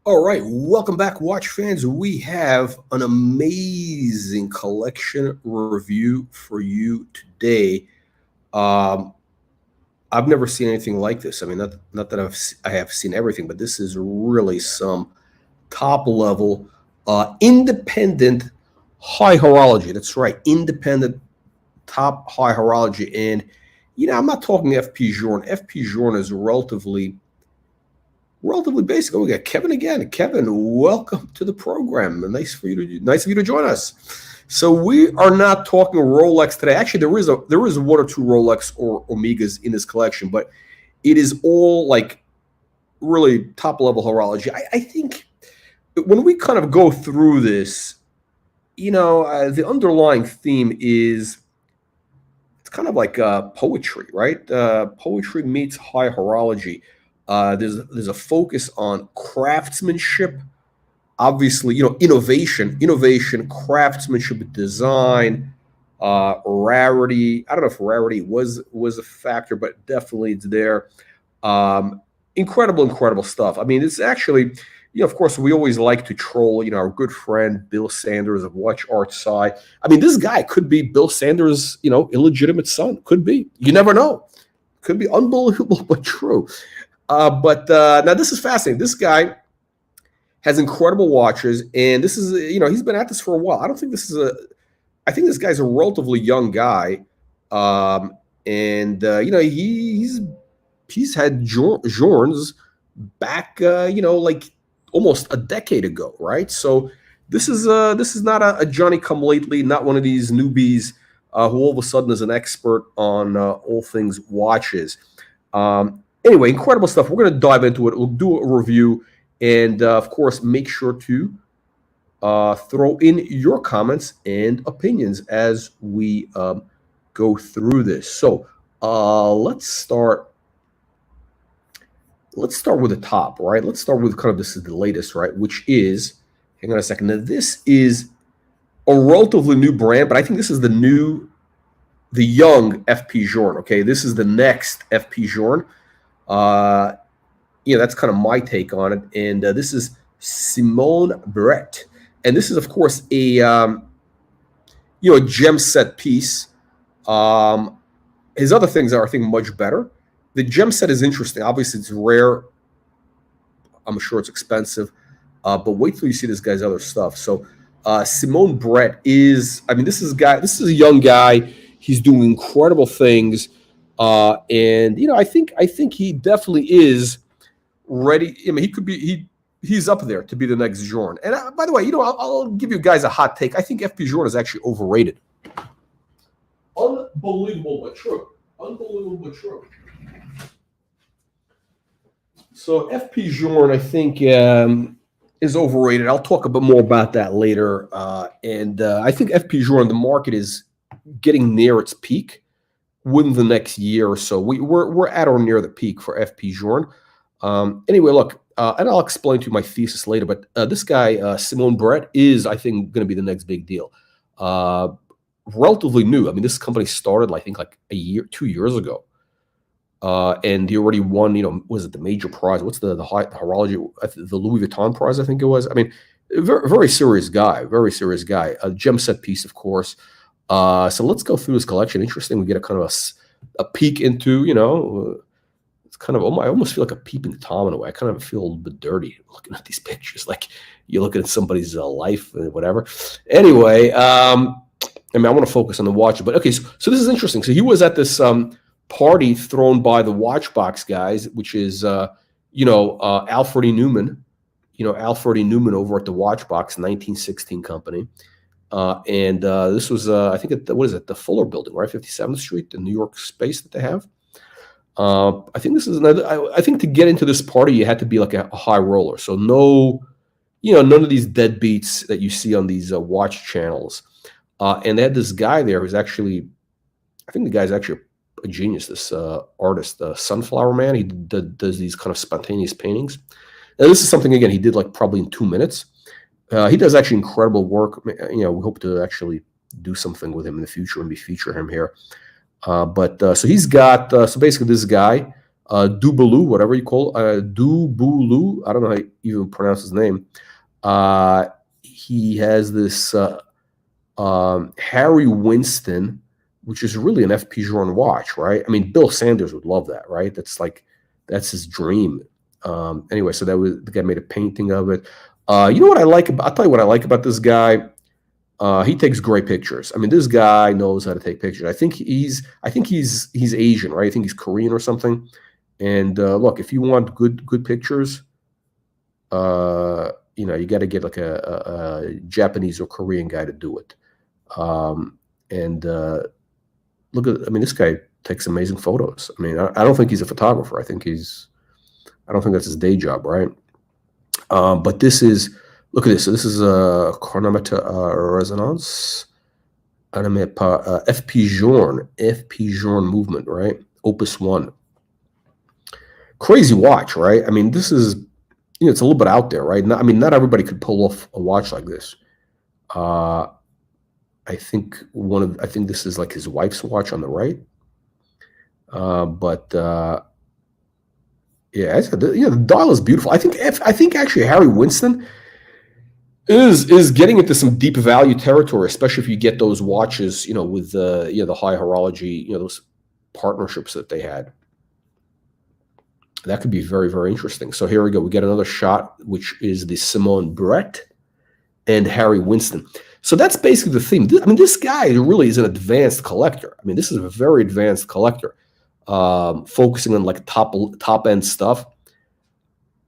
All right, welcome back, watch fans. We have an amazing collection review for you today. Um, I've never seen anything like this. I mean, not that I have seen everything, but this is really some top level, independent high horology. That's right, independent top high horology. And I'm not talking FP Journe. FP Journe is relatively basic. Oh, we got Kevin again. Kevin, welcome to the program. Nice of you to join us. So we are not talking Rolex today. Actually, there is one or two Rolex or Omegas in this collection, but it is all like really top level horology. I think when we kind of go through this, the underlying theme is it's kind of like poetry, right? Poetry meets high horology. There's a focus on craftsmanship, obviously, innovation, craftsmanship, design, rarity. I don't know if rarity was a factor, but definitely it's there. Incredible stuff. I mean, it's actually, of course, we always like to troll, our good friend Bill Sanders of Watch Art Sci. I mean, this guy could be Bill Sanders, illegitimate son. Could be. You never know. Could be unbelievable, but true. But now this is fascinating. This guy has incredible watches, and this is, he's been at this for a while. I think this guy's a relatively young guy, and he's had Journes back, like almost a decade ago, right? So this is not a Johnny come lately, not one of these newbies who all of a sudden is an expert on all things watches. Anyway, incredible stuff. We're going to dive into it. We'll do a review. And, of course, make sure to throw in your comments and opinions as we go through this. So let's start with the top, right? Let's start with kind of this is the latest, right? Which is, hang on a second. Now, this is a relatively new brand, but I think this is the young FP Journe, okay? This is the next FP Journe. That's kind of my take on it. And this is Simone Brett. And this is, of course, a gem set piece. His other things are, I think, much better. The gem set is interesting. Obviously, it's rare. I'm sure it's expensive. But wait till you see this guy's other stuff. So Simone Brett this is a young guy. He's doing incredible things. And I think he definitely is ready. I mean, he's up there to be the next Journe. And by the way, I'll give you guys a hot take. I think FP Journe is actually overrated. Unbelievable but true. So FP Journe, I think, is overrated. I'll talk a bit more about that later. And I think FP Journe, the market is getting near its peak. Within the next year or so, we're at or near the peak for FP Journe. Anyway, look, and I'll explain to you my thesis later. But this guy, Simone Brett, is, I think, going to be the next big deal. Relatively new. I mean, this company started, I think, like 2 years ago, and he already won. Was it the major prize? What's the horology? The Louis Vuitton prize, I think it was. I mean, very serious guy. Very serious guy. A gem set piece, of course. So let's go through this collection. Interesting. We get a kind of a peek into, it's kind of, I almost feel like a peeping Tom in a way. I kind of feel a little bit dirty looking at these pictures. Like you're looking at somebody's life or whatever. Anyway, I want to focus on the watch. But okay, so this is interesting. So he was at this party thrown by the Watchbox guys, which is, Alfred E. Newman. Alfred E. Newman over at the Watchbox 1916 company. And this was, I think, the Fuller Building, right? 57th Street, the New York space that they have. I think this is another. I think to get into this party, you had to be like a high roller. So none of these deadbeats that you see on these watch channels. And they had this guy there who's actually, I think the guy's actually a genius. This artist, Sunflower Man. He does these kind of spontaneous paintings. And this is something, again, he did like probably in 2 minutes. He does actually incredible work. We hope to actually do something with him in the future and feature him here. So he's got, so basically this guy, Dubulu, whatever you call Dubulu. I don't know how you even pronounce his name. He has this Harry Winston, which is really an FP Journe watch, right? I mean, Bill Sanders would love that, right? That's his dream. Anyway, so the guy made a painting of it. You know what I like about? I'll tell you what I like about this guy. He takes great pictures. I mean, this guy knows how to take pictures. I think he's Asian, right? I think he's Korean or something. And look, if you want good pictures, you know, you got to get like a Japanese or Korean guy to do it. And look at, I mean, this guy takes amazing photos. I mean, I don't think he's a photographer. I don't think that's his day job, right? But this is, look at this. So this is a chronometer resonance, FP Journe movement, right? Opus 1. Crazy watch, right? I mean, this is, you know, it's a little bit out there, right? I mean, not everybody could pull off a watch like this. I think this is like his wife's watch on the right. Yeah, I said, you know, the dial is beautiful. I think actually Harry Winston is getting into some deep value territory, especially if you get those watches, you know, with the high horology, you know, those partnerships that they had. That could be very, very interesting. So here we go. We get another shot, which is the Simone Brett and Harry Winston. So that's basically the theme. I mean, this guy really is an advanced collector. I mean, this is a very advanced collector, focusing on like top end stuff.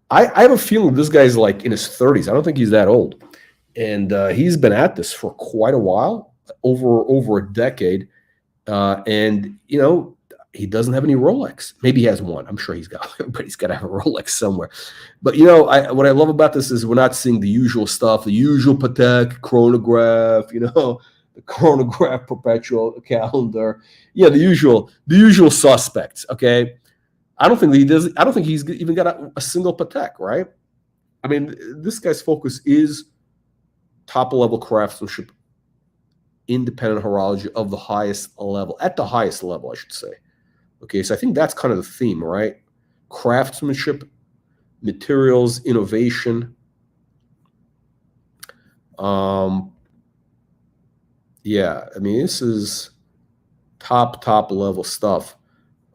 I have a feeling this guy's like in his 30s. I don't think he's that old, and he's been at this for quite a while, over a decade. And you know, he doesn't have any Rolex. Maybe he has one. I'm sure he's got to have a Rolex somewhere. But you know, what I love about this is we're not seeing the usual stuff, the usual Patek chronograph, you know, the chronograph perpetual calendar. Yeah, the usual suspects. Okay, I don't think he's even got a single Patek, right? I mean, this guy's focus is top level craftsmanship, independent horology of the highest level, at the highest level, I should say. Okay, so I think that's kind of the theme, right? Craftsmanship, materials, innovation. Yeah, I mean, this is top level stuff.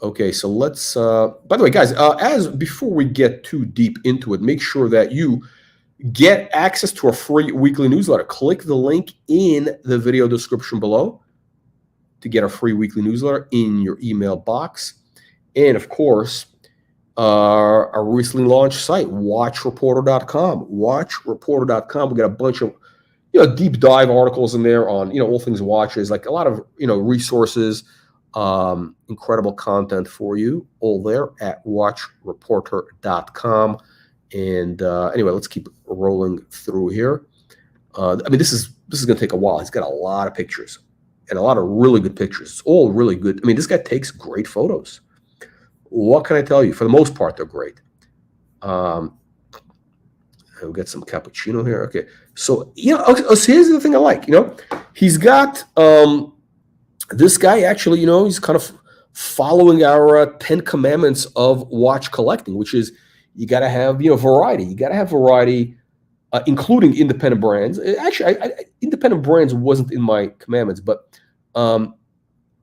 Okay, so let's, by the way, guys, before we get too deep into it, make sure that you get access to our free weekly newsletter. Click the link in the video description below to get our free weekly newsletter in your email box. And of course, our recently launched site, watchreporter.com. Watchreporter.com. We got a bunch of, you know, deep dive articles in there on, you know, all things watches, like a lot of, you know, resources, incredible content for you, all there at watchreporter.com. And anyway, let's keep rolling through here. I mean, this is going to take a while. He's got a lot of pictures. And a lot of really good pictures. It's all really good. I mean, this guy takes great photos. What can I tell you? For the most part, they're great. We'll get some cappuccino here. Okay. So, you know, so here's the thing I like. You know, he's got this guy actually, you know, he's kind of following our 10 commandments of watch collecting, which is you got to have, you know, variety. You got to have variety. Including independent brands. Actually, independent brands wasn't in my commandments, but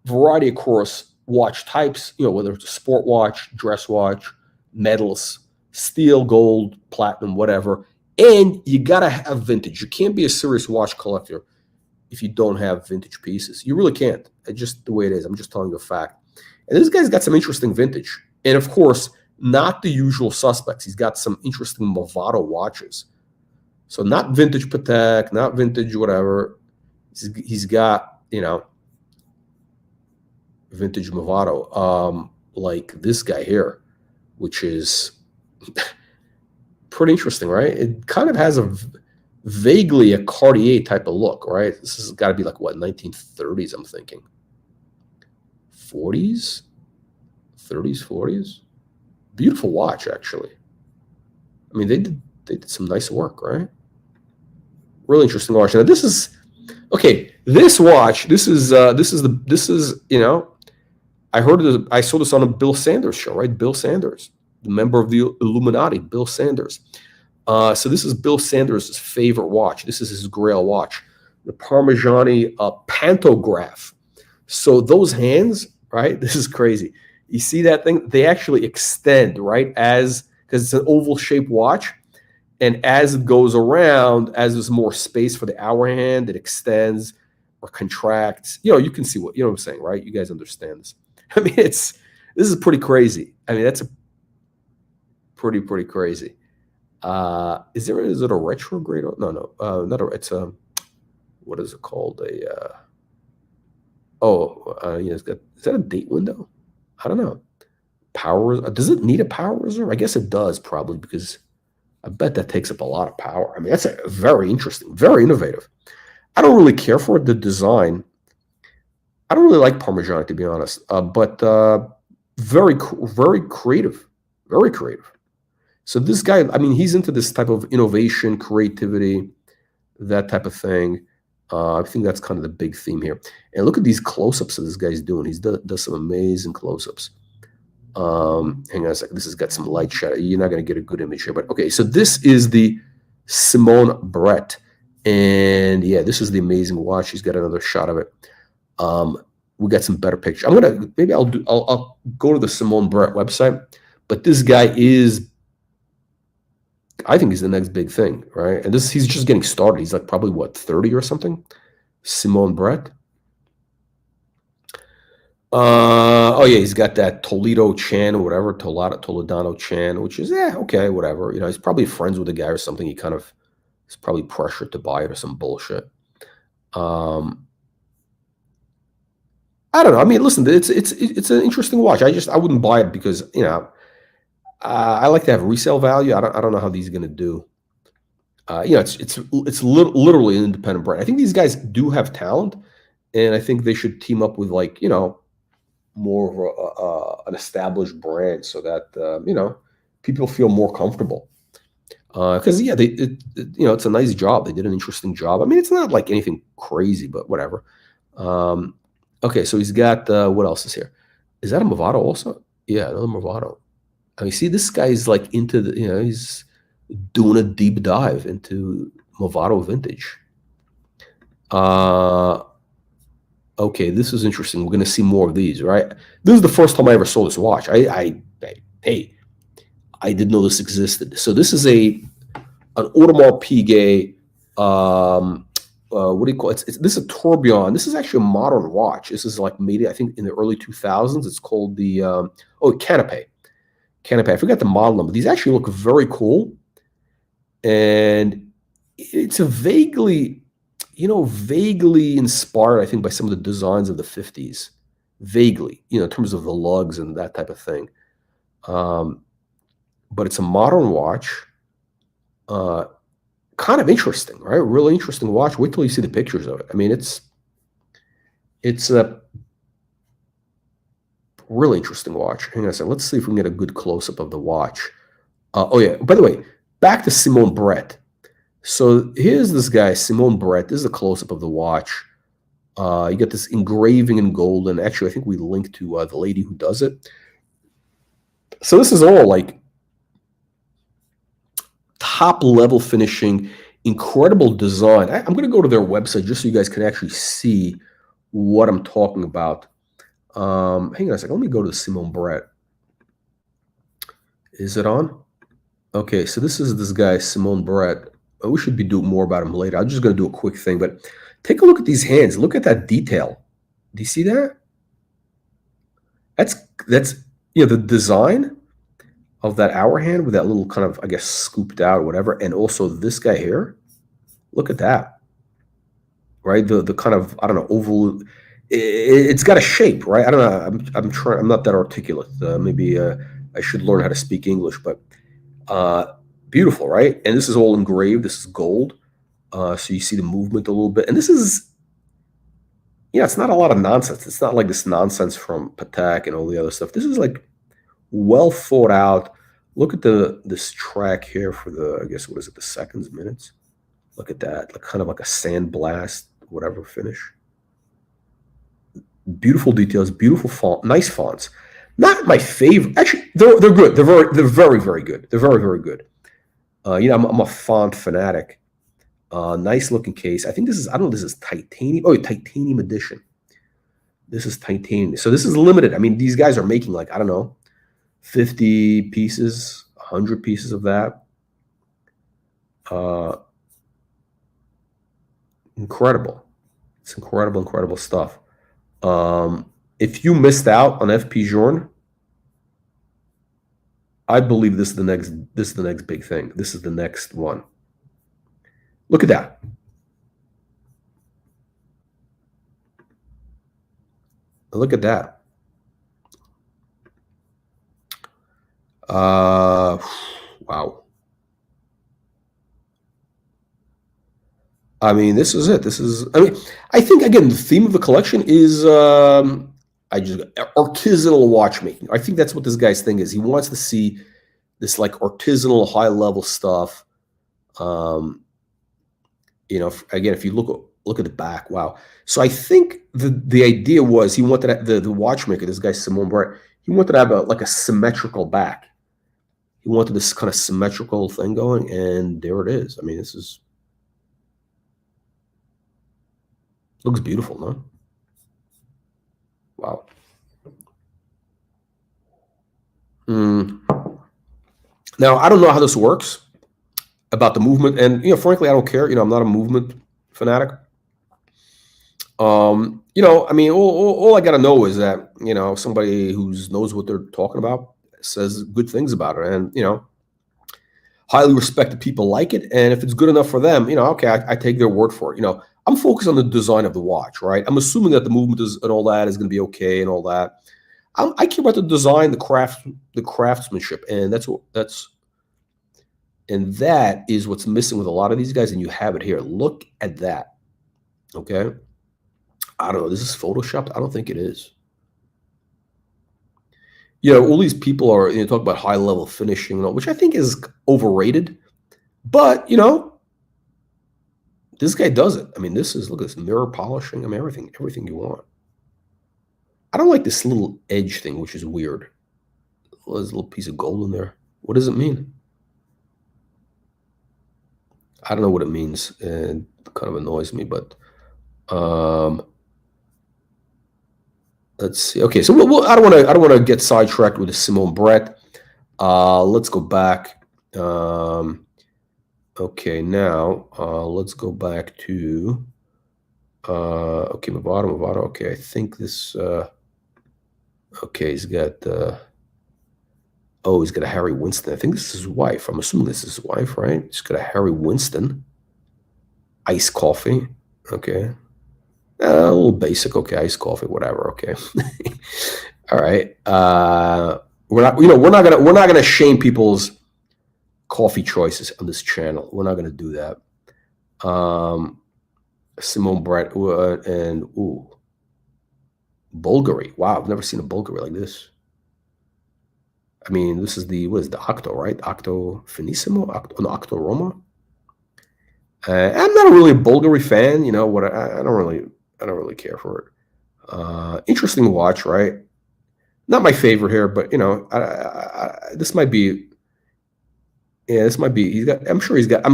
variety across watch types, you know, whether it's a sport watch, dress watch, metals, steel, gold, platinum, whatever. And you got to have vintage. You can't be a serious watch collector if you don't have vintage pieces. You really can't. It's just the way it is. I'm just telling you a fact. And this guy's got some interesting vintage. And of course, not the usual suspects. He's got some interesting Movado watches. So not vintage Patek, not vintage whatever. He's got, you know, vintage Movado, like this guy here, which is pretty interesting, right? It kind of has a vaguely a Cartier type of look, right? This has got to be like, what, 1930s, I'm thinking. 40s? 30s, 40s? Beautiful watch, actually. I mean, they did some nice work, right? Really interesting watch. Now this watch, you know, I saw this on a Bill Sanders show, right? Bill Sanders, the member of the Illuminati, Bill Sanders. So this is Bill Sanders' favorite watch. This is his Grail watch, the Parmigiani pantograph. So those hands, right? This is crazy. You see that thing? They actually extend, right? Because it's an oval shaped watch. And as it goes around, as there's more space for the hour hand, it extends or contracts. You can see what I'm saying, right? You guys understand this. I mean, this is pretty crazy. I mean, that's a pretty crazy. Is it a retrograde? No, not a. It's a, what is it called? It's got, is that a date window? I don't know. Power. Does it need a power reserve? I guess it does, probably, because I bet that takes up a lot of power. I mean, that's very interesting, very innovative. I don't really care for the design. I don't really like Parmigiani, to be honest, but very creative, very creative. So this guy, I mean, he's into this type of innovation, creativity, that type of thing. I think that's kind of the big theme here. And look at these close-ups that this guy's doing. He does some amazing close-ups. Hang on a second. This has got some light shadow. You're not going to get a good image here, but okay. So this is the Simone Brett, and yeah, this is the amazing watch. He's got another shot of it. We got some better pictures. I'll go to the Simone Brett website, but this guy is, I think he's the next big thing, right? And he's just getting started. He's like probably what, 30 or something? Simone Brett. Oh yeah, he's got that Toledo Chan or whatever, Toledano Chan, which is okay, whatever. He's probably friends with the guy or something. He kind of is probably pressured to buy it or some bullshit. I don't know. I mean, listen, it's an interesting watch. I wouldn't buy it because I like to have resale value. I don't know how these are going to do. It's literally an independent brand. I think these guys do have talent, and I think they should team up with more of an established brand so that people feel more comfortable. Because it's a nice job. They did an interesting job. I mean, it's not like anything crazy, but whatever. Okay, so he's got what else is here? Is that a Movado also? Yeah, another Movado. I mean, see, this guy is like into he's doing a deep dive into Movado vintage. Okay, this is interesting. We're going to see more of these, right? This is the first time I ever saw this watch. I didn't know this existed. So this is an Audemars Piguet. What do you call it? This is a tourbillon. This is actually a modern watch. This is like made, I think, in the early 2000s. It's called the Canapé. I forgot the model number. These actually look very cool, and it's a vaguely inspired, I think, by some of the designs of the 50s. Vaguely, in terms of the lugs and that type of thing. But it's a modern watch. Kind of interesting, right? Really interesting watch. Wait till you see the pictures of it. I mean, it's a really interesting watch. Hang on a second. Let's see if we can get a good close-up of the watch. Oh yeah, by the way, back to Simone Brett. So here's this guy, Simone Brett. This is a close-up of the watch. You got this engraving in gold, and actually, I think we linked to the lady who does it. So this is all like top-level finishing, incredible design. I'm going to go to their website just so you guys can actually see what I'm talking about. Hang on a second. Let me go to the Simone Brett. Is it on? Okay, so this is this guy, Simone Brett. We should be doing more about him later. I'm just going to do a quick thing, but take a look at these hands. Look at that detail. Do you see that? That's the design of that hour hand with that little kind of, I guess, scooped out or whatever, and also this guy here. Look at that, right? The kind of, I don't know, oval. It's got a shape, right? I don't know. I'm trying. I'm not that articulate. Maybe I should learn how to speak English, but beautiful, right? And this is all engraved. This is gold, so you see the movement a little bit. And this is, it's not a lot of nonsense. It's not like this nonsense from Patek and all the other stuff. This is like well thought out. Look at this track here for the, I guess, what is it, the seconds, minutes? Look at that, like kind of like a sandblast, whatever finish. Beautiful details, beautiful font, nice fonts. Not my favorite. Actually, they're good. They're very very good. They're very very good. I'm a font fanatic. Nice looking case. I think this is, I don't know, this is titanium. Oh, titanium edition. This is titanium. So this is limited. I mean, these guys are making like, I don't know, 50 pieces, 100 pieces of that. Incredible. It's incredible, incredible stuff. If you missed out on FP Journe, I believe this is the next big thing. This is the next one. Look at that. Look at that. Wow. I mean, this is it. I mean, I think, again, the theme of the collection is artisanal watchmaking. I think that's what this guy's thing is. He wants to see this like artisanal, high level stuff. Again, if you look at the back, wow. So I think the idea was he wanted the watchmaker, this guy Simon Brett, he wanted to have like a symmetrical back. He wanted this kind of symmetrical thing going, and there it is. I mean, looks beautiful, no? Wow. Now, I don't know how this works about the movement, and frankly, I don't care. I'm not a movement fanatic. I mean, all I gotta know is that somebody who knows what they're talking about says good things about it, and highly respected people like it, and if it's good enough for them, okay, I take their word for it. I'm focused on the design of the watch, right? I'm assuming that the movement and all that is going to be okay and all that. I care about the design, the craftsmanship, and that is what's missing with a lot of these guys, and you have it here. Look at that. Okay. I don't know. This is photoshopped. I don't think it is. All these people are talk about high level finishing, which I think is overrated. But this guy does it. I mean, look at this mirror polishing. I mean, everything you want. I don't like this little edge thing, which is weird. There's a little piece of gold in there. What does it mean? I don't know what it means, and it kind of annoys me. But let's see. Okay, so I don't want to get sidetracked with the Simon Brett. Let's go back. Okay, now let's go back to okay, Movado. Okay, I think this. Okay, he's got. He's got a Harry Winston. I think this is his wife. I'm assuming this is his wife, right? He's got a Harry Winston. Iced coffee. Okay. A little basic. Okay, iced coffee, whatever. Okay. All right. We're not gonna shame people's coffee choices on this channel. We're not gonna do that. Simon Brett and Bulgari. Wow, I've never seen a Bulgari like this. I mean, this is the Octo, right? Octo Finissimo, Octo Roma. I'm not really a Bulgari fan. I don't really care for it. Interesting watch, right? Not my favorite here, but this might be. Yeah, this might be. I'm sure he's got a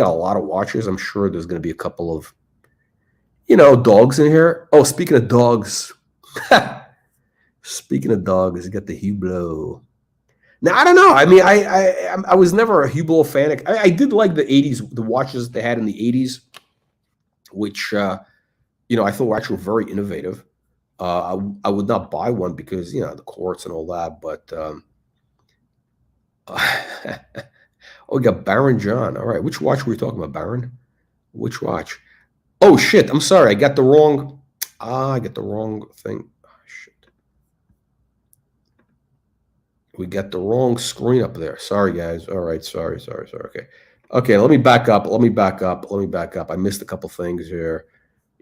lot of watches. I'm sure there's going to be a couple of, dogs in here. Oh, speaking of dogs, he's got the Hublot. Now, I don't know. I mean, I was never a Hublot fan. I did like the 80s, the watches they had in the 80s, which, I thought were actually very innovative. I would not buy one because, the quartz and all that, but we got Baron John. All right. Which watch were we talking about, Baron? Which watch? Oh, shit. I'm sorry. I got the wrong thing. We got the wrong screen up there. Sorry, guys. All right. Sorry. Okay, let me back up. I missed a couple things here.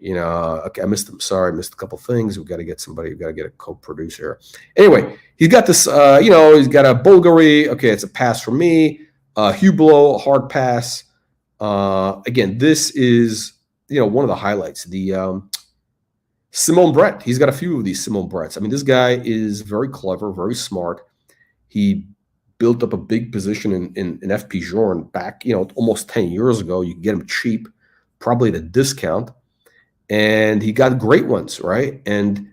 Okay, I missed them. Sorry, I missed a couple things. We've got to get somebody. We've got to get a co-producer. Anyway, he's got this, he's got a Bulgari. Okay, it's a pass for me. Hublot, hard pass. Again, this is, one of the highlights. The Simone Brett. He's got a few of these Simone Bretts. I mean, this guy is very clever, very smart. He built up a big position in FP Journe back, almost 10 years ago. You can get him cheap, probably at a discount. And he got great ones, right? And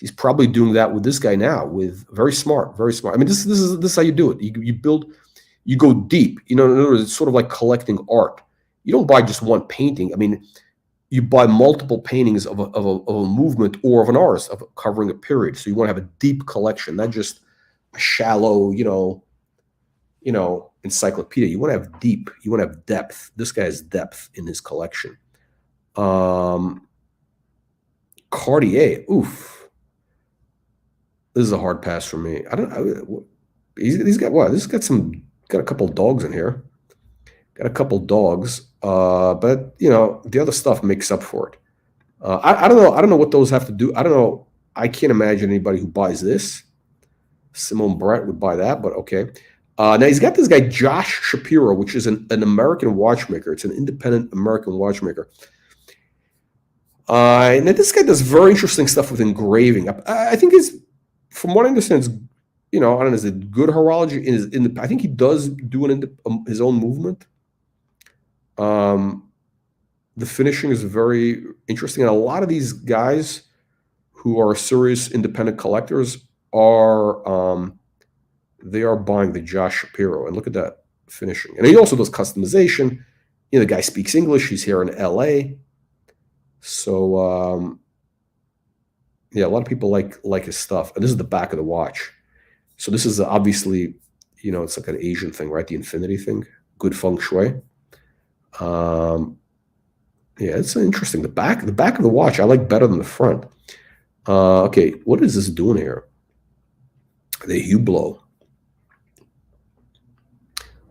he's probably doing that with this guy now, with very smart, very smart. I mean, this is how you do it. You go deep. In other words, it's sort of like collecting art. You don't buy just one painting. I mean, you buy multiple paintings of a movement or of an artist of covering a period. So you want to have a deep collection, not just a shallow, encyclopedia. You want to have deep. You want to have depth. This guy has depth in his collection. Cartier. Oof. This is a hard pass for me. I don't. He's got what? This has got a couple dogs in here. Got a couple dogs. But the other stuff makes up for it. I don't know. I don't know what those have to do. I don't know. I can't imagine anybody who buys this. Simone Brett would buy that, but okay. Now he's got this guy Josh Shapiro, which is an American watchmaker. It's an independent American watchmaker. And this guy does very interesting stuff with engraving. I think from what I understand, I don't know, is it good horology? I think he does do his own movement. The finishing is very interesting, and a lot of these guys who are serious independent collectors they are buying the Josh Shapiro, and look at that finishing. And he also does customization. The guy speaks English. He's here in LA, so yeah, a lot of people like his stuff. And this is the back of the watch. So this is obviously, it's like an Asian thing, right? The infinity thing, good feng shui. Yeah, it's interesting. The back of the watch I like better than the front. Okay, what is this doing here? The Hublot.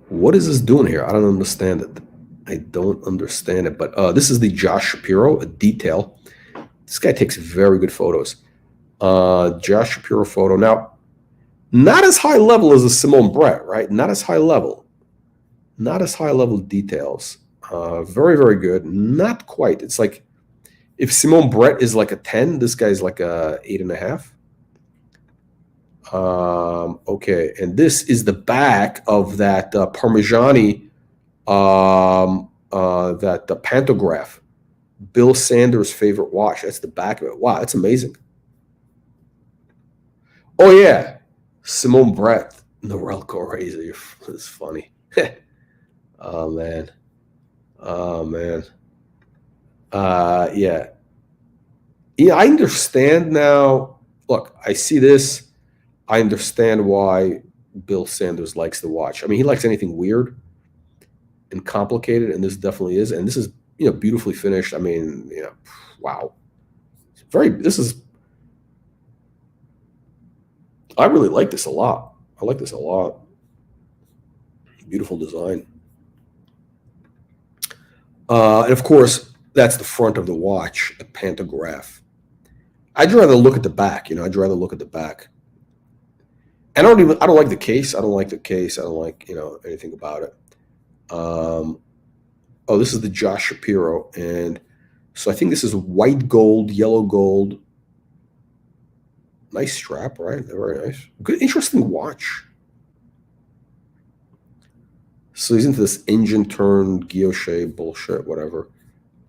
What is this doing here? I don't understand it. I don't understand it. But this is the Josh Shapiro, a detail. This guy takes very good photos. Josh Shapiro photo. Now, not as high level as the Simone Brett, right? Not as high level. Not as high level details. Very, very good. Not quite. It's like if Simone Brett is like a 10, this guy's like a 8.5. Okay, and this is the back of that Parmigiani, that the pantograph, Bill Sanders' favorite watch. That's the back of it. Wow, that's amazing. Oh yeah, Simone Brett, Norelco razor. That's funny. Oh man. Oh man. Yeah. Yeah, I understand now. Look, I see this. I understand why Bill Sanders likes the watch. I mean, he likes anything weird and complicated, and this definitely is. And this is, beautifully finished. I mean, wow. I really like this a lot. I like this a lot. Beautiful design. And of course, that's the front of the watch, a pantograph. I'd rather look at the back, I'd rather look at the back. I don't like the case. I don't like the case. I don't like, anything about it. Oh, this is the Josh Shapiro. And so I think this is white gold, yellow gold. Nice strap, right? Very nice. Good, interesting watch. So he's into this engine turn, guilloche bullshit, whatever.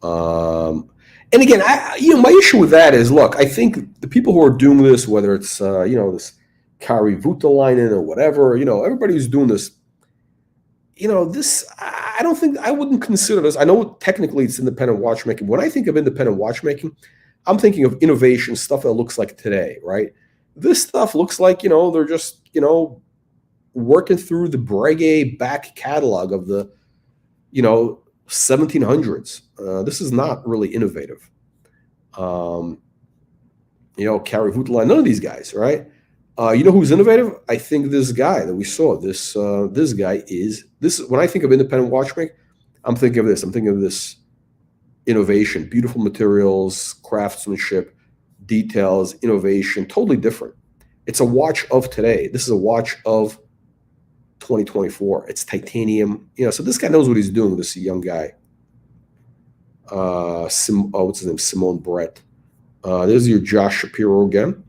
And again, my issue with that is, look, I think the people who are doing this, whether it's, this Kari Voutilainen or whatever, everybody who's doing this, this, I wouldn't consider this. I know technically it's independent watchmaking. When I think of independent watchmaking, I'm thinking of innovation, stuff that looks like today, right? This stuff looks like, they're just, working through the Breguet back catalog of the, 1700s. This is not really innovative. Kari Voutilainen, none of these guys, right? Who's innovative? I think this guy that we saw. This guy is this. When I think of independent watchmaking, I'm thinking of this. I'm thinking of this innovation, beautiful materials, craftsmanship, details, innovation, totally different. It's a watch of today. This is a watch of 2024. It's titanium. So this guy knows what he's doing. This young guy. What's his name? Simone Brett. There's your Josh Shapiro again.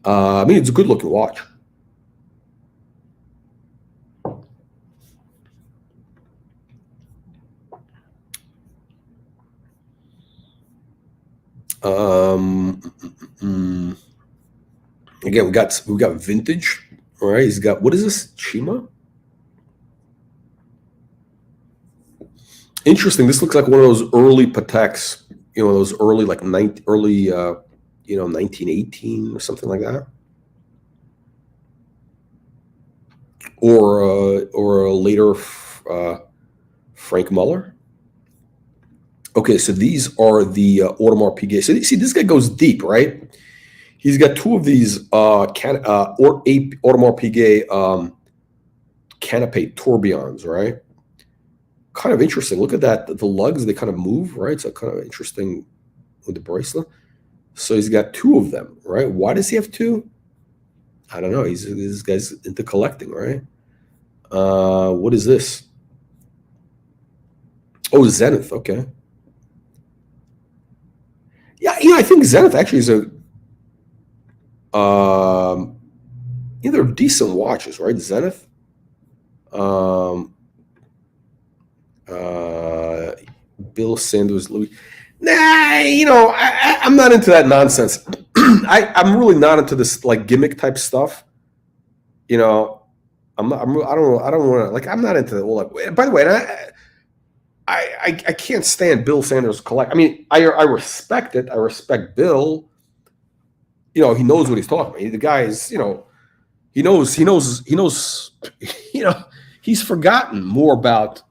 I mean, it's a good looking watch. Again, we got vintage. All right, he's got, what is this? Chima. Interesting. This looks like one of those early Pateks. You know, those early like 1918 or something like that, or a later Frank Muller. Okay, so these are the Audemars Piguet. So see, this guy goes deep, right? He's got two of these Audemars Piguet canapé tourbillons, right? Kind of interesting. Look at that. The lugs, they kind of move, right? So kind of interesting with the bracelet. So he's got two of them, right? Why does he have two? I don't know. This guy's into collecting, right? What is this? Oh, Zenith. Okay. Yeah, I think Zenith actually is they're decent watches, right? Zenith. Bill Sanders, Louis. Nah, I'm not into that nonsense. I'm really not into this like gimmick type stuff. I don't want to, like, I'm not into all that. By the way, I can't stand Bill Sanders collect. I mean, I respect it. I respect Bill. He knows what he's talking about. The guy is, he knows, he's forgotten more about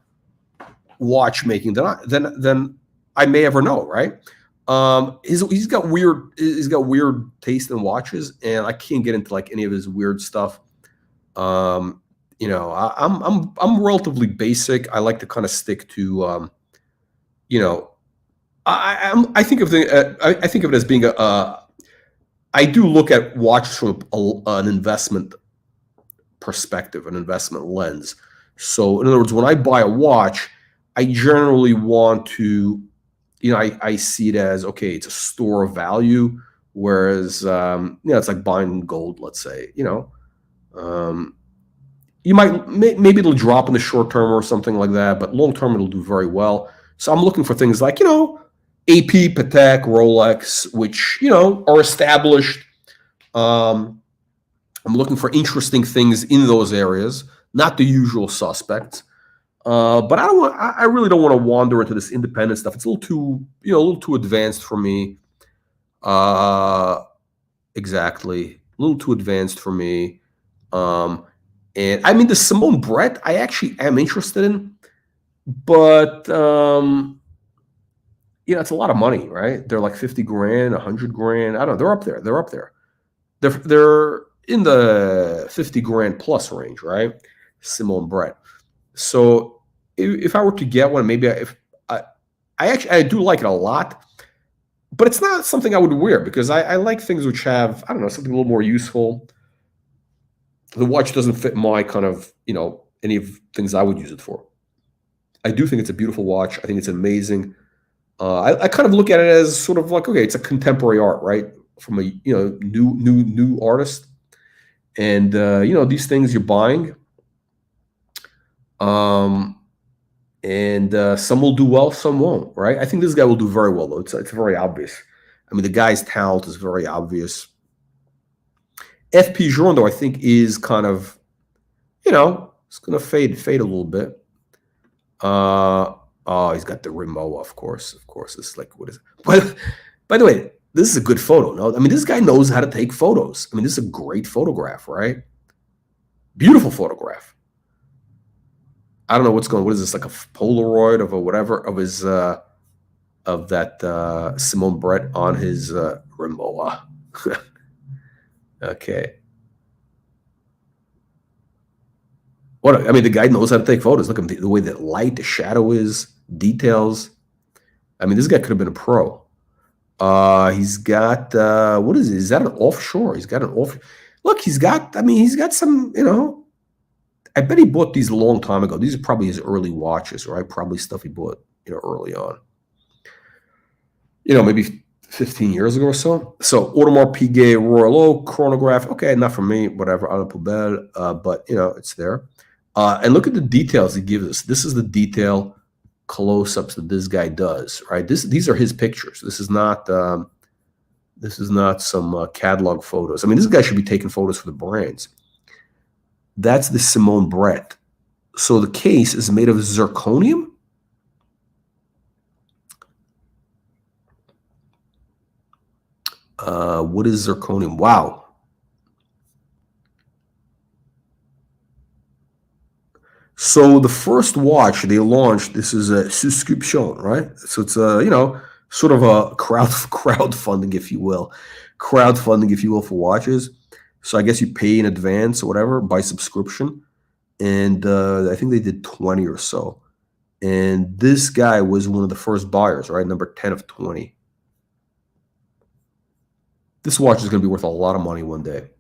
watchmaking than I may ever know, right? He's got weird taste in watches, and I can't get into like any of his weird stuff. I'm relatively basic. I like to kind of stick to, I think of it as being I do look at watches from an investment perspective, an investment lens. So in other words, when I buy a watch, I generally want to, I see it as, okay, it's a store of value, whereas, it's like buying gold, let's say, you might, maybe it'll drop in the short term or something like that, but long term it'll do very well. So I'm looking for things like, AP, Patek, Rolex, which, are established. I'm looking for interesting things in those areas, not the usual suspects. But I really don't want to wander into this independent stuff. It's a little too advanced for me. Exactly. A little too advanced for me. And I mean, the Simone Brett, I actually am interested in, but, it's a lot of money, right? They're like 50 grand, 100 grand. I don't know. They're up there. They're in the 50 grand plus range, right? Simone Brett. So if I were to get one, maybe I do like it a lot, but it's not something I would wear because I like things which have, I don't know, something a little more useful. The watch doesn't fit my kind of, any of things I would use it for. I do think it's a beautiful watch. I think it's amazing. I kind of look at it as sort of like, okay, it's a contemporary art, right? From a new artist, and these things you're buying, and some will do well, some won't, right? I think this guy will do very well, though. It's very obvious. I mean, the guy's talent is very obvious. FP Journe, though, I think is kind of, it's going to fade a little bit. Oh, he's got the Rimowa, of course. This is like, what is it? By the way, this is a good photo, no? I mean, this guy knows how to take photos. I mean, this is a great photograph, right? Beautiful photograph. I don't know what is this, like a Polaroid of a whatever, of his, of that Simone Brett on his Rimowa. Okay. I mean, the guy knows how to take photos. Look at the way the light, the shadow is, details. I mean, this guy could have been a pro. He's got, what is it? Is that an offshore? He's got an off. Look, he's got some, I bet he bought these a long time ago. These are probably his early watches, right? Probably stuff he bought, early on. maybe 15 years ago or so. So Audemars Piguet Royal chronograph. Okay, not for me, whatever, a la poubelle, but it's there. And look at the details he gives us. This is the detail close-ups that this guy does, right? These are his pictures. This is not some catalog photos. I mean, this guy should be taking photos for the brands. That's the Simone Brett. So the case is made of zirconium. What is zirconium? Wow. So the first watch they launched, this is a subscription, right? So it's sort of a crowdfunding, if you will, for watches. So I guess you pay in advance or whatever by subscription, and I think they did 20 or so. And this guy was one of the first buyers, right? Number 10 of 20. This watch is going to be worth a lot of money one day.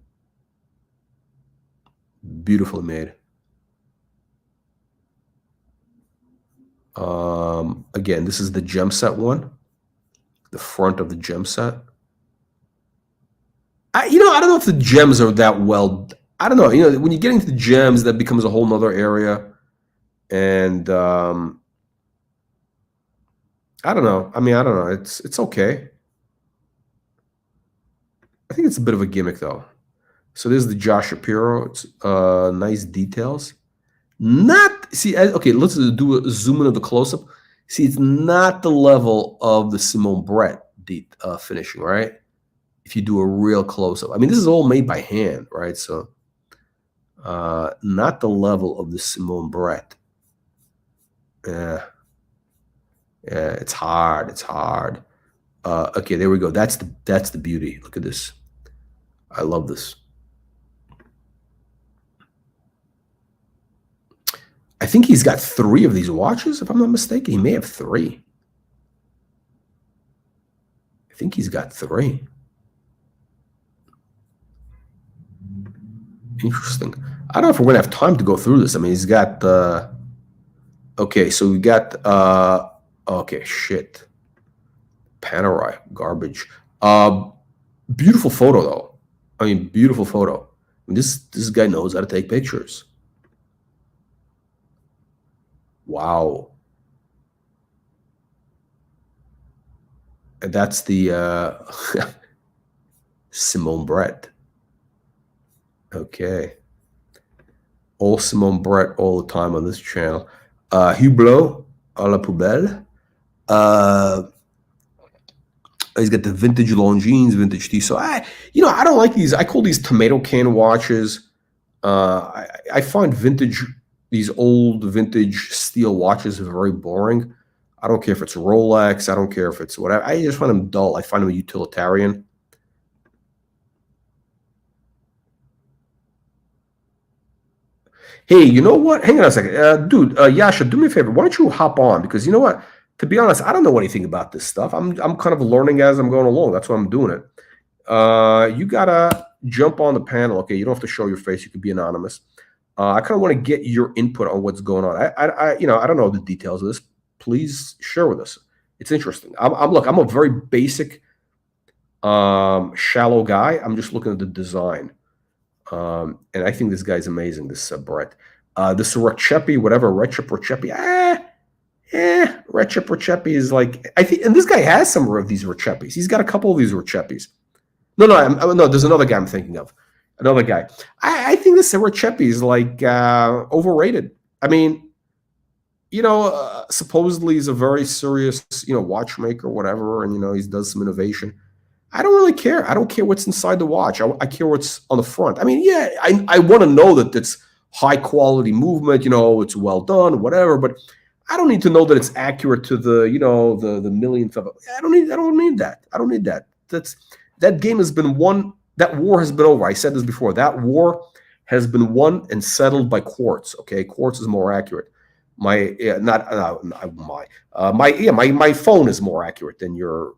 Beautifully made. Again, this is the gem set one, the front of the gem set. I don't know if the gems are that well. I don't know. When you get into the gems, that becomes a whole nother area. And I don't know. I mean, I don't know. It's okay. I think it's a bit of a gimmick, though. So this is the Josh Shapiro. It's nice details. Okay, let's do a zoom in of the close-up. See, it's not the level of the Simone Brett finishing, right? If you do a real close-up. I mean, this is all made by hand, right? So not the level of the Simone Brett. Yeah, it's hard. It's hard. Okay, there we go. That's the beauty. Look at this. I love this. I think he's got 3 of these watches, if I'm not mistaken. He may have 3. I think he's got 3. Interesting. I don't know if we're going to have time to go through this. I mean, he's got okay, so we got okay, shit. Panerai, garbage. Beautiful photo, though. I mean, beautiful photo. I mean, this guy knows how to take pictures. Wow. And that's the Simone Brett. Okay. All Simone Brett all the time on this channel. Hublot à la poubelle. He's got the vintage Longines, vintage T. So I don't like these. I call these tomato can watches. I find these old vintage steel watches are very boring. I don't care if it's Rolex. I don't care if it's whatever. I just find them dull. I find them utilitarian. Hey, you know what? Hang on a second. Dude, Yasha, do me a favor. Why don't you hop on? Because you know what? To be honest, I don't know anything about this stuff. I'm kind of learning as I'm going along. That's why I'm doing it. You gotta jump on the panel. Okay, you don't have to show your face. You can be anonymous. I kind of want to get your input on what's going on. I don't know the details of this. Please share with us. It's interesting. I'm a very basic, shallow guy. I'm just looking at the design. And I think this guy's amazing, this Brett. This Recepi, whatever, Recepi. Recepi is like, I think, and this guy has some of these Recepis. He's got a couple of these Recepis. No, there's another guy I'm thinking of. Another guy. I think this Recepi is like overrated. I mean, supposedly he's a very serious, watchmaker, whatever, and he does some innovation. I don't really care. I don't care what's inside the watch. I care what's on the front. I mean, yeah, I want to know that it's high quality movement, it's well done, whatever, but I don't need to know that it's accurate to the, the millionth of it. I don't need that. I don't need that. That game has been won. That war has been over. I said this before. That war has been won and settled by quartz. Okay, quartz is more accurate. My phone is more accurate than your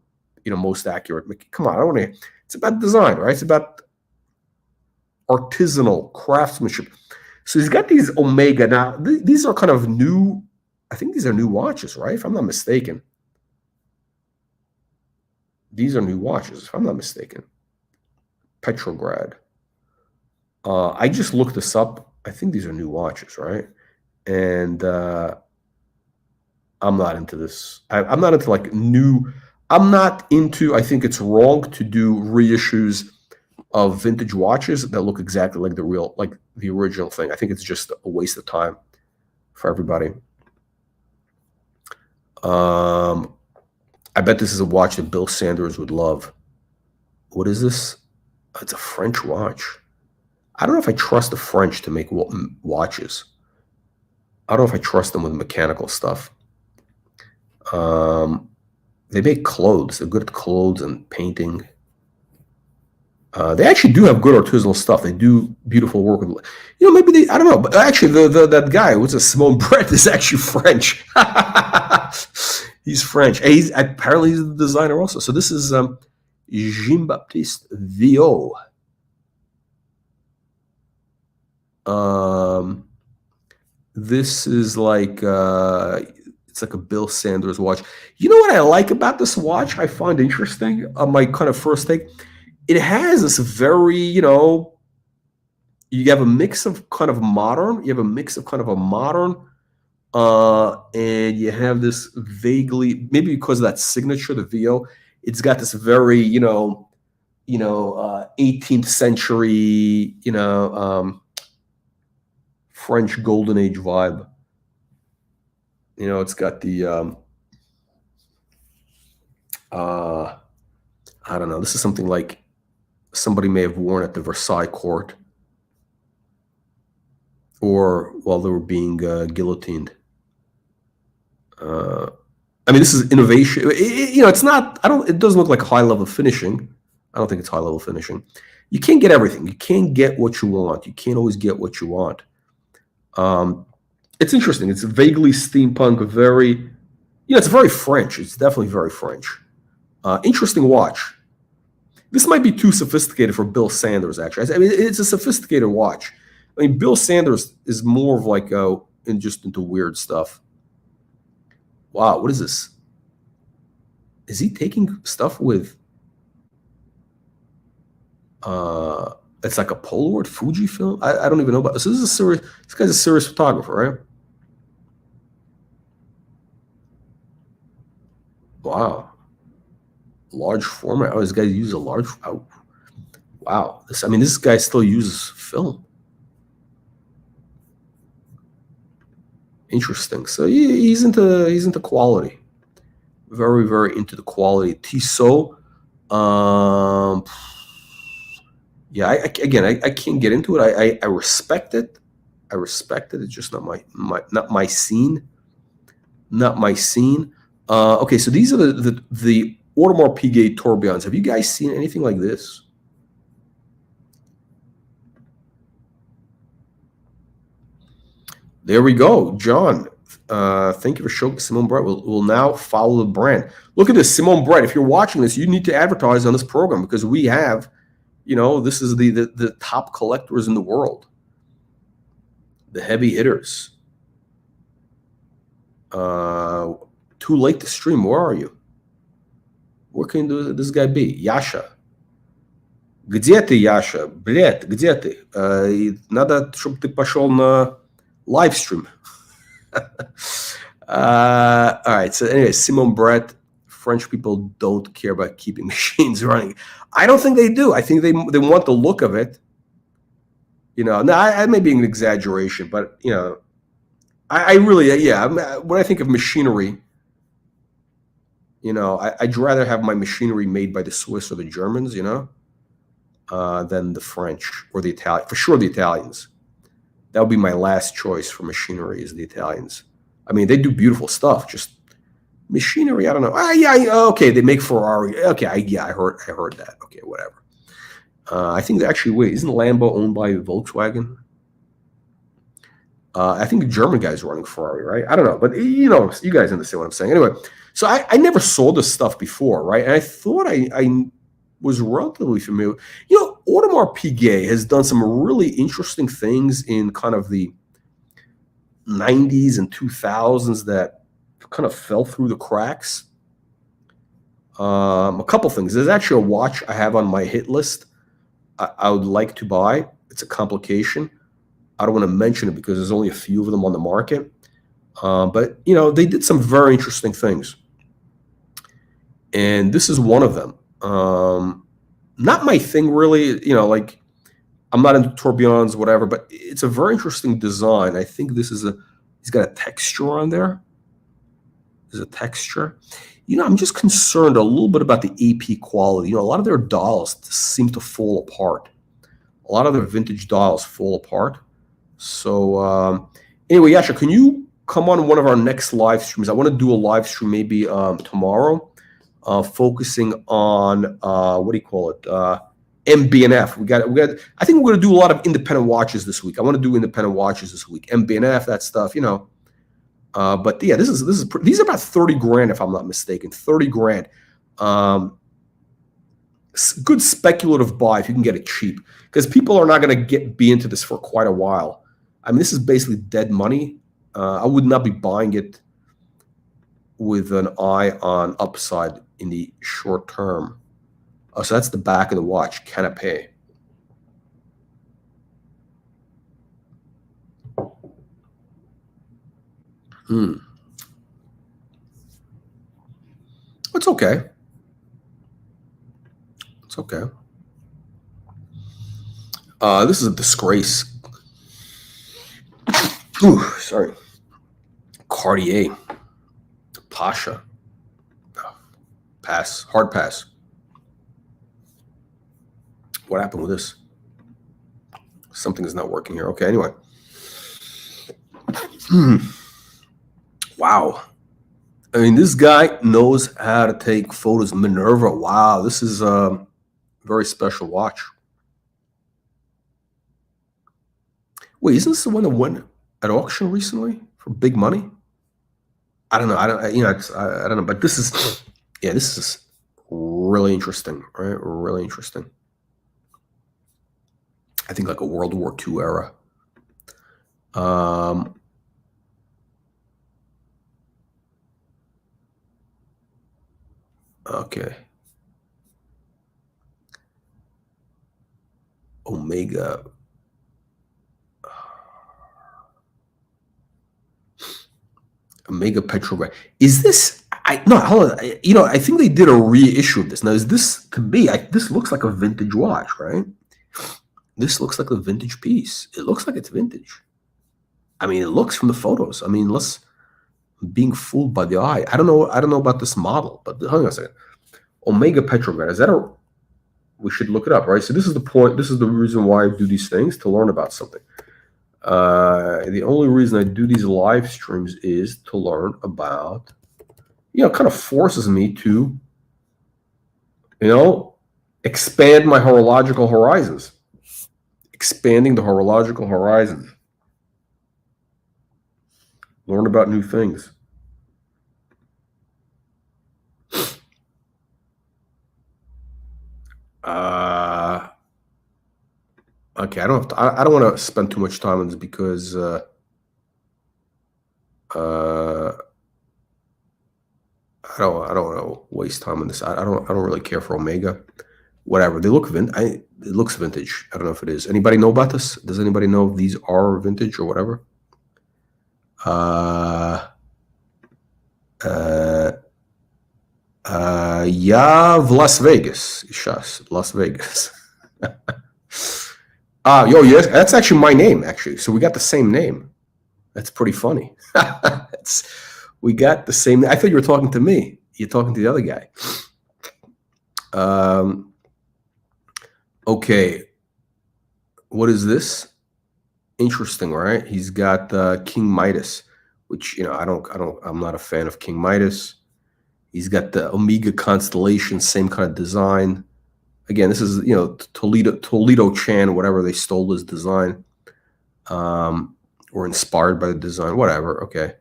most accurate. Come on, I don't want to. It's about design, right? It's about artisanal craftsmanship. So he's got these Omega. Now, these are kind of new. I think these are new watches, right? If I'm not mistaken. These are new watches, if I'm not mistaken. Petrograd. I just looked this up. I think these are new watches, right? And I'm not into this. I'm not into like new. I'm not into. I think it's wrong to do reissues of vintage watches that look exactly like the original thing. I think it's just a waste of time for everybody. I bet this is a watch that Bill Sanders would love. What is this? It's a French watch. I don't know if I trust the French to make watches. I don't know if I trust them with mechanical stuff. They make clothes. They're good at clothes and painting. They actually do have good artisanal stuff. They do beautiful work with, maybe they. I don't know, but actually, that guy, what's a Simone Brett, is actually French. He's French. And apparently he's the designer also. So this is Jean-Baptiste Viau. This is like it's like a Bill Sanders watch. You know what I like about this watch? I find interesting. My kind of first take. It has this very, you have a mix of kind of modern. You have a mix of kind of a modern, and you have this vaguely, maybe because of that signature, the VO. It's got this very, 18th century, French golden age vibe. It's got the I don't know. This is something like somebody may have worn at the Versailles court or while they were being guillotined. This is innovation. It's not, it doesn't look like high level finishing. I don't think it's high level finishing. You can't get everything. You can't get what you want. You can't always get what you want. It's interesting. It's vaguely steampunk, it's very French. It's definitely very French. Interesting watch. This might be too sophisticated for Bill Sanders, actually. It's a sophisticated watch. Bill Sanders is more of like into weird stuff. Wow, what is this? Is he taking stuff with it's like a Polaroid Fujifilm? I don't even know about this. This guy's a serious photographer, right? Wow. Large format. Oh, this guy uses a large. Oh, wow. This guy still uses film. Interesting. So he's into quality. Very, very into the quality. Tissot. Yeah. I can't get into it. I respect it. I respect it. It's just not my scene. Not my scene. Okay. So these are the Audemars Piguet tourbillons. Have you guys seen anything like this? There we go, John. Thank you for showing Simone Brett. We'll now follow the brand. Look at this, Simone Brett. If you're watching this, you need to advertise on this program because we have, this is the top collectors in the world, the heavy hitters. Too late to stream. Where are you? Where can this guy be? Yasha. Где ты, Яша? Блядь, где ты? Надо, чтобы ты пошел на livestream. All right. So anyway, Simone Brett. French people don't care about keeping machines running. I don't think they do. I think they want the look of it. Now I may be an exaggeration, but I really, when I think of machinery, I'd rather have my machinery made by the Swiss or the Germans, than the French or the Italian. For sure, the Italians. That would be my last choice for machinery is the Italians. They do beautiful stuff. Just machinery, I don't know. Okay, they make Ferrari. Okay, I heard that. Okay, whatever. I think isn't Lambo owned by Volkswagen? I think the German guy's running Ferrari, right? I don't know, but you guys understand what I'm saying. Anyway, so I never saw this stuff before, right? And I thought I was relatively familiar. Audemars Piguet has done some really interesting things in kind of the 90s and 2000s that kind of fell through the cracks. A couple things. There's actually a watch I have on my hit list. I would like to buy. It's a complication. I don't want to mention it because there's only a few of them on the market. But they did some very interesting things, and this is one of them. Not my thing, really. Like, I'm not into tourbillons, whatever, but it's a very interesting design. I think this is he's got a texture on there. There's a texture. I'm just concerned a little bit about the AP quality. A lot of their dials seem to fall apart. A lot of their vintage dials fall apart. So anyway, Yasha, can you come on one of our next live streams? I want to do a live stream maybe tomorrow, focusing on what do you call it? MBNF. We got. I think we're going to do a lot of independent watches this week. I want to do independent watches this week. MBNF, that stuff. But yeah, these are about 30 grand if I'm not mistaken. 30 grand. Good speculative buy if you can get it cheap, because people are not going to be into this for quite a while. I mean, this is basically dead money. I would not be buying it with an eye on upside in the short term. So that's the back of the watch, canapé. It's okay. It's okay. This is a disgrace. Ooh, sorry. Cartier. Pasha. Pass. Hard pass. What happened with this? Something is not working here. Okay, anyway. Wow. I mean, this guy knows how to take photos. Minerva. Wow, this is a very special watch. Wait, isn't this the one that went at auction recently for big money? I don't know. I don't know. But this is, yeah, this is really interesting, right? Really interesting. I think like a World War II era. Okay. Omega. Omega Petrograd. Is this? No, hold on. I think they did a reissue of this. Now, is this to me? This looks like a vintage watch, right? This looks like a vintage piece. It looks like it's vintage. I mean, it looks from the photos. I mean, being fooled by the eye. I don't know about this model, but hang on a second. Omega Petrograd. Is that we should look it up, right? So this is the point. This is the reason why I do these things, to learn about something. The only reason I do these live streams is to learn about, kind of forces me to, expand my horological horizons. Expanding the horological horizons. Learn about new things. Okay, I don't want to spend too much time on this because I don't want to waste time on this. I don't really care for Omega. Whatever, they look it looks vintage. I don't know if it is. Anybody know about this? Does anybody know if these are vintage or whatever? Yeah, Las Vegas. Las Vegas. Yes, that's actually my name, actually. So we got the same name. That's pretty funny. We got the same. I thought you were talking to me. You're talking to the other guy. Okay. What is this? Interesting, right? He's got King Midas, which I'm not a fan of King Midas. He's got the Omega constellation, same kind of design. Again, this is Toledo Chan, whatever, they stole his design, or inspired by the design, whatever. Okay,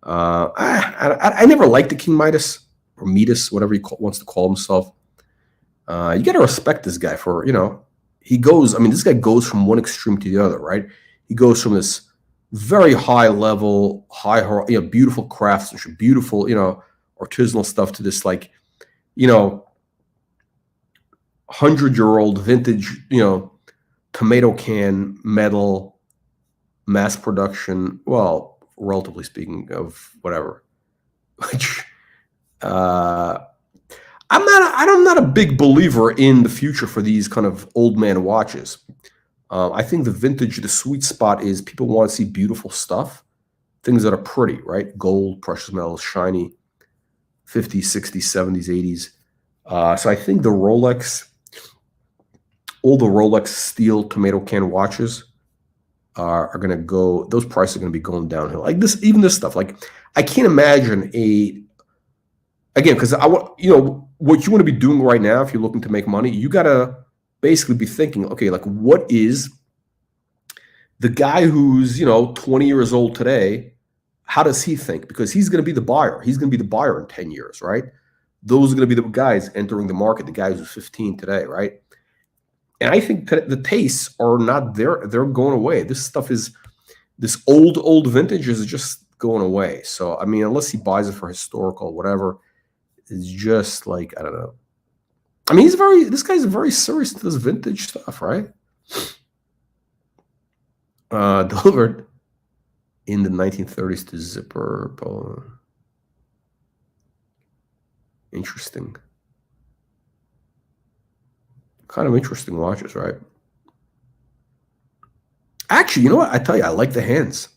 I never liked the King Midas or Midas, whatever he wants to call himself. You got to respect this guy for he goes. I mean, this guy goes from one extreme to the other, right? He goes from this very high level, beautiful craftsmanship, beautiful artisanal stuff to this you know, 100-year-old vintage, tomato can metal mass production. Well, relatively speaking, of whatever. Which I'm not a big believer in the future for these kind of old man watches. I think the vintage, the sweet spot is people want to see beautiful stuff, things that are pretty, right? Gold, precious metals, shiny, 50s, 60s, 70s, 80s. So I think the Rolex, all the Rolex steel tomato can watches are going to go, those prices are going to be going downhill. Like this, even this stuff, like I can't imagine again, because what you want to be doing right now, if you're looking to make money, you got to basically be thinking, okay, like what is the guy who's, 20 years old today, how does he think? Because he's going to be the buyer. He's going to be the buyer in 10 years, right? Those are going to be the guys entering the market, the guys who's 15 today, right? And I think the tastes are not there. They're going away. This stuff is, this old vintage is just going away. So, I mean, unless he buys it for historical, whatever, it's just like, I don't know. I mean, this guy's very serious to this vintage stuff, right? Delivered in the 1930s to Zipper. Interesting. Kind of interesting watches, right? Actually, you know what? I tell you, I like the hands.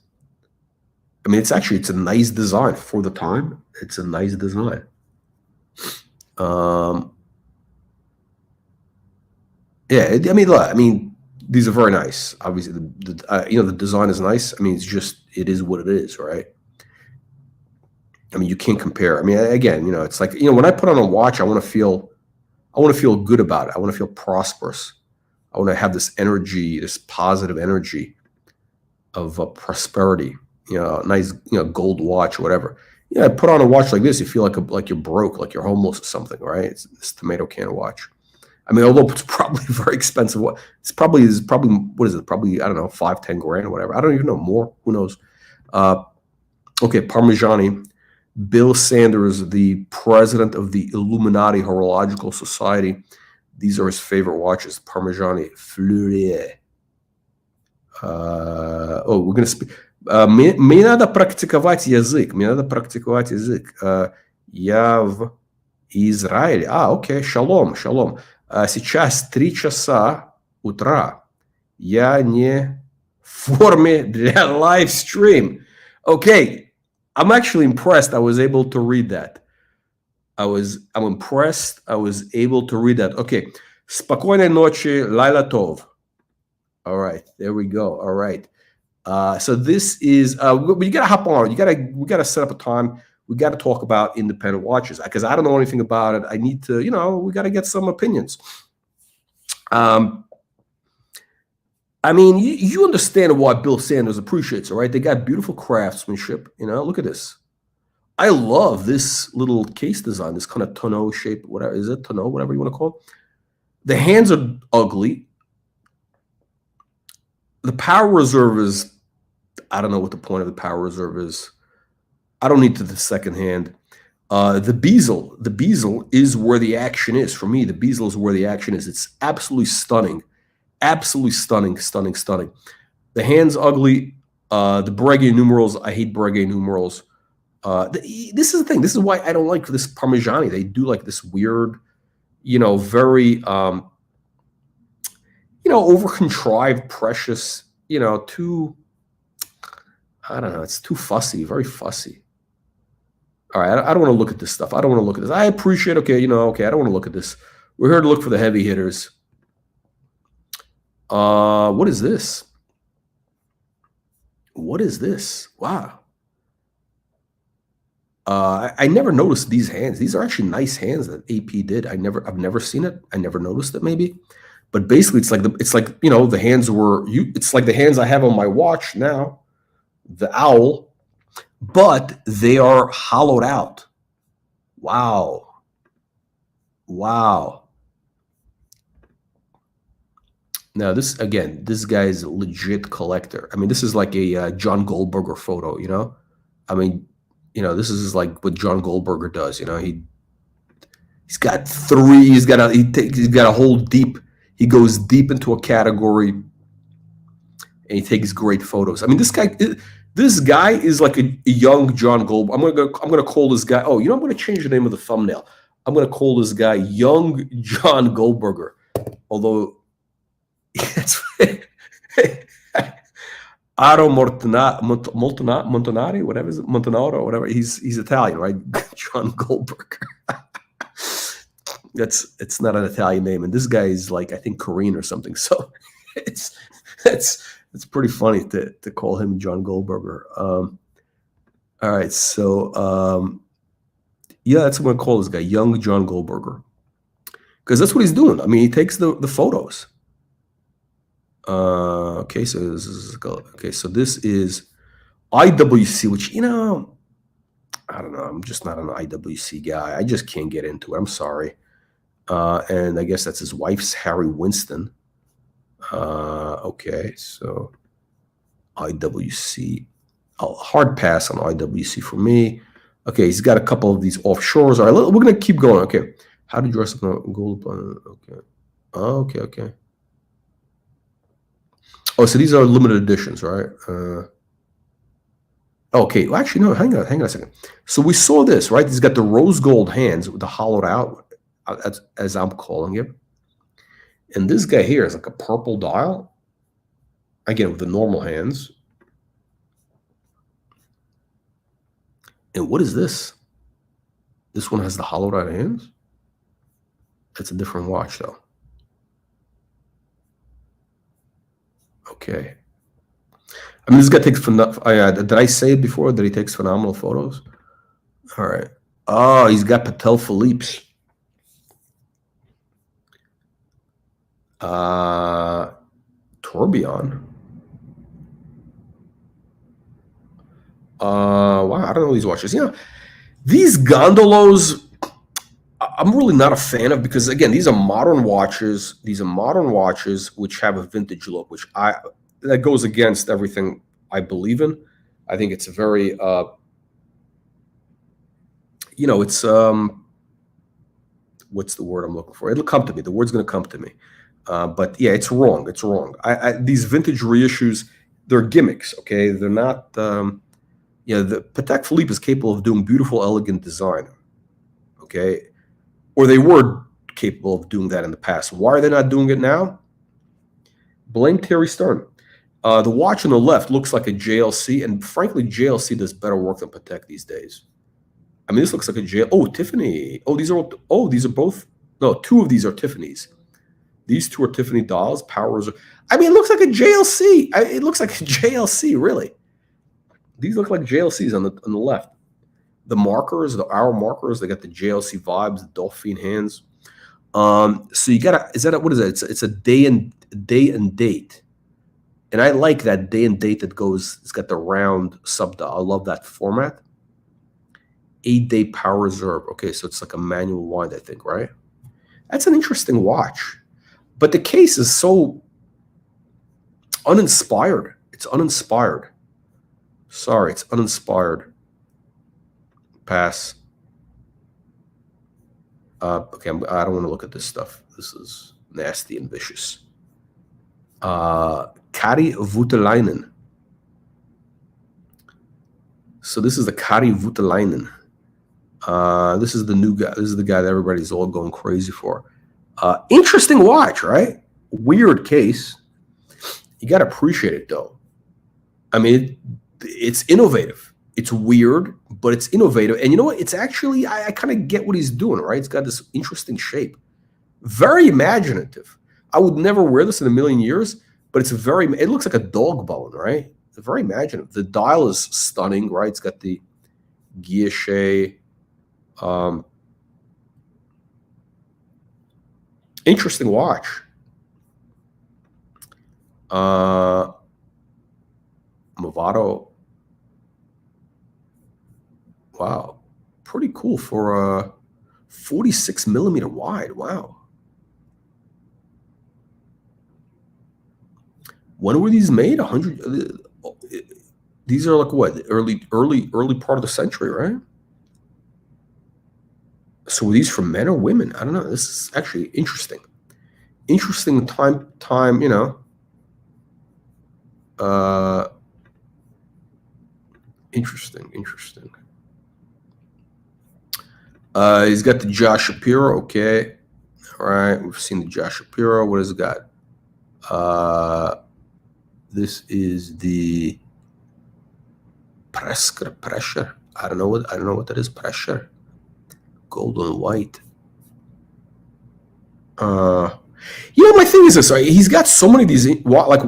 I mean, it's a nice design for the time. It's a nice design. Yeah, I mean, these are very nice. Obviously, the design is nice. I mean, it is what it is, right? I mean, you can't compare. I mean, again, it's like, when I put on a watch, I want to feel good about it. I want to feel prosperous. I want to have this energy, this positive energy of prosperity. Nice, gold watch, or whatever. I put on a watch like this, you feel like you're broke, like you're homeless or something, right? It's this tomato can watch. I mean, although it's probably very expensive, it's probably what is it? Probably, I don't know, 5-10 grand or whatever. I don't even know, more. Who knows? Okay, Parmigiani. Bill Sanders, the president of the Illuminati Horological Society. These are his favorite watches. Parmigiani Fleurier. We're going to speak. Мне надо практиковать язык. Я в Израиле. Окей, шалом. Сейчас 3 часа утра. Я не в форме для live stream. Okay, I'm actually impressed. I was able to read that. I'm impressed. I was able to read that. Okay. Спокойной ночи, Laila Tov. All right, there we go. All right. So this is you gotta hop on. We gotta set up a time. We gotta talk about independent watches because I don't know anything about it. I need to, we gotta get some opinions. I mean, you understand why Bill Sanders appreciates it, right? They got beautiful craftsmanship. Look at this. I love this little case design, this kind of tonneau shape, whatever. Is it tonneau, whatever you want to call it? The hands are ugly. The power reserve is, I don't know what the point of the power reserve is. I don't need the second hand. The bezel is where the action is. For me, the bezel is where the action is. It's absolutely stunning. Absolutely stunning. The hands ugly. The Breguet numerals, I hate Breguet numerals. This is the thing. This is why I don't like this Parmigiani. They do like this weird, very, over-contrived, precious, too, I don't know. It's too fussy, very fussy. All right, I don't want to look at this stuff. I don't want to look at this. I appreciate, okay, I don't want to look at this. We're here to look for the heavy hitters. What is this? What is this? Wow. I never noticed these hands. These are actually nice hands that AP did. I've never seen it. I never noticed it maybe. But basically it's like the hands were it's like the hands I have on my watch now, the owl, but they are hollowed out. Wow. Now this guy's a legit collector. I mean, this is like a John Goldberger photo, I mean, this is like what John Goldberger does, He's got three. He's got a whole deep. He goes deep into a category, and he takes great photos. I mean, this guy is like a young John Goldberg. I'm gonna call this guy. Oh, I'm gonna change the name of the thumbnail. I'm gonna call this guy Young John Goldberger. Although, that's Otto Montanari, whatever is it, Montanaro, whatever. He's Italian, right? John Goldberg. It's not an Italian name, and this guy is like, I think, Korean or something. So it's pretty funny to call him John Goldberger. All right, so yeah, that's what I'm gonna call this guy, Young John Goldberger, because that's what he's doing. I mean, he takes the photos. Okay, so this is IWC, which I don't know. I'm just not an IWC guy. I just can't get into it. I'm sorry. And I guess that's his wife's Harry Winston. Okay, so IWC, hard pass on IWC for me. Okay, he's got a couple of these offshores. All right, we're gonna keep going. Okay, how to dress up a gold? Okay, okay. Oh, so these are limited editions, right? Okay, well, actually, no, hang on a second. So we saw this, right? He's got the rose gold hands with the hollowed out, as I'm calling it. And this guy here is like a purple dial, again, with the normal hands. And what is this? This one has the hollowed out hands? It's a different watch, though. Okay. I mean, this guy takes, did I say it before that he takes phenomenal photos? All right. Oh, he's got Patel Philippe's. Tourbillon. Wow, I don't know these watches. These gondolas, I'm really not a fan of, because again, these are modern watches. These are modern watches which have a vintage look, which that goes against everything I believe in. I think it's a very, it's what's the word I'm looking for? It'll come to me. The word's going to come to me. But yeah, it's wrong. It's wrong. These vintage reissues, they're gimmicks. Okay, they're not. The Patek Philippe is capable of doing beautiful, elegant design. Okay, or they were capable of doing that in the past. Why are they not doing it now? Blame Terry Stern. The watch on the left looks like a JLC, and frankly, JLC does better work than Patek these days. I mean, this looks like a JLC. Oh, Tiffany. Oh, these are both. No, two of these are Tiffany's. These two are Tiffany dials. Powers. I mean, it looks like a JLC. It looks like a JLC, really. These look like JLCs on the left. The markers, the hour markers, they got the JLC vibes, the Dauphine hands. So you gotta, what is it? It's a day and date. And I like that day and date that goes, it's got the round sub-dial. I love that format. 8-day power reserve. Okay, so it's like a manual wind, I think, right? That's an interesting watch. But the case is so uninspired. It's uninspired. Sorry, it's uninspired. Pass. Okay, I don't want to look at this stuff. This is nasty and vicious. Kari Voutilainen. So this is the Kari Voutilainen. This is the new guy. This is the guy that everybody's all going crazy for. Interesting watch, right? Weird case. You got to appreciate it, though. I mean, it's innovative. It's weird, but it's innovative. And you know what? It's actually, I kind of get what he's doing, right? It's got this interesting shape. Very imaginative. I would never wear this in a million years, but it looks like a dog bone, right? It's very imaginative. The dial is stunning, right? It's got the guilloche. Interesting watch. Movado. Wow. Pretty cool for a 46 millimeter wide. Wow. When were these made? 100. These are like what? Early part of the century, right? So were these for men or women? I don't know. This is actually interesting. Interesting time, you know. Interesting. He's got the Josh Shapiro. Okay. All right. We've seen the Josh Shapiro. What has it got? This is the pressure. I don't know what that is. Pressure. Gold and white. My thing is this. He's got so many of these. Like,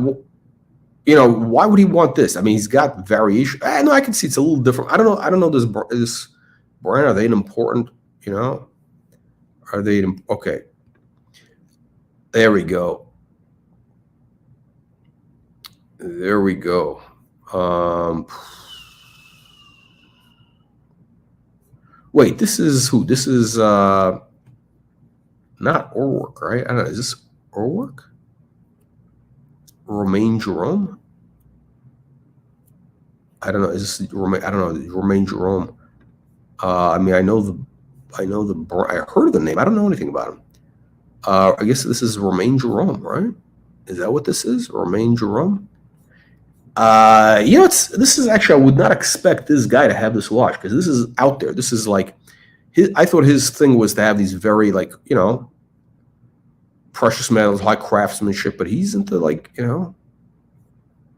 why would he want this? I mean, he's got variation. No, I can see it's a little different. I don't know this brand. Are they an important? Are they okay? There we go. Wait, this is who? This is not Orwork, right? I don't know. Is this Orwork? Romain Jerome? I don't know. Is this Romain? I don't know. Romain Jerome. I mean, I heard of the name. I don't know anything about him. I guess this is Romain Jerome, right? Is that what this is? Romain Jerome? This is actually, I would not expect this guy to have this watch, because this is out there. This is like, I thought his thing was to have these very, like, precious metals, high craftsmanship, but he's into, like,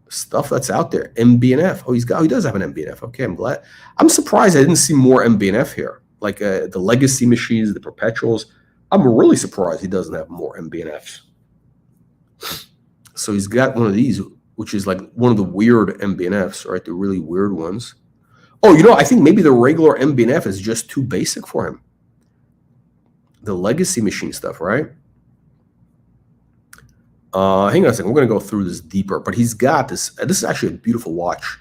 stuff that's out there. MB&F. Oh, he does have an MB&F. Okay, I'm glad. I'm surprised I didn't see more MB&F here. Like the legacy machines, the perpetuals. I'm really surprised he doesn't have more MB&Fs. So he's got one of these, which is like one of the weird MB&Fs, right? The really weird ones. Oh, I think maybe the regular MB&F is just too basic for him. The legacy machine stuff, right? Hang on a second. We're going to go through this deeper. But he's got this. This is actually a beautiful watch,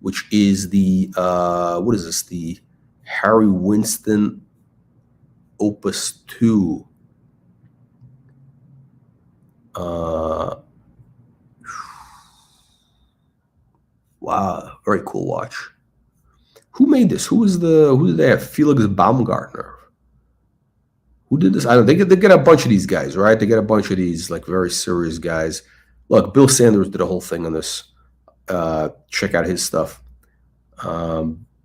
which is the, what is this? The Harry Winston Opus 2. Wow, very cool watch. Who made this? Who did they have? Felix Baumgartner. Who did this? I don't know. They get a bunch of these guys, right? They get a bunch of these, like, very serious guys. Look, Bill Sanders did a whole thing on this. Check out his stuff.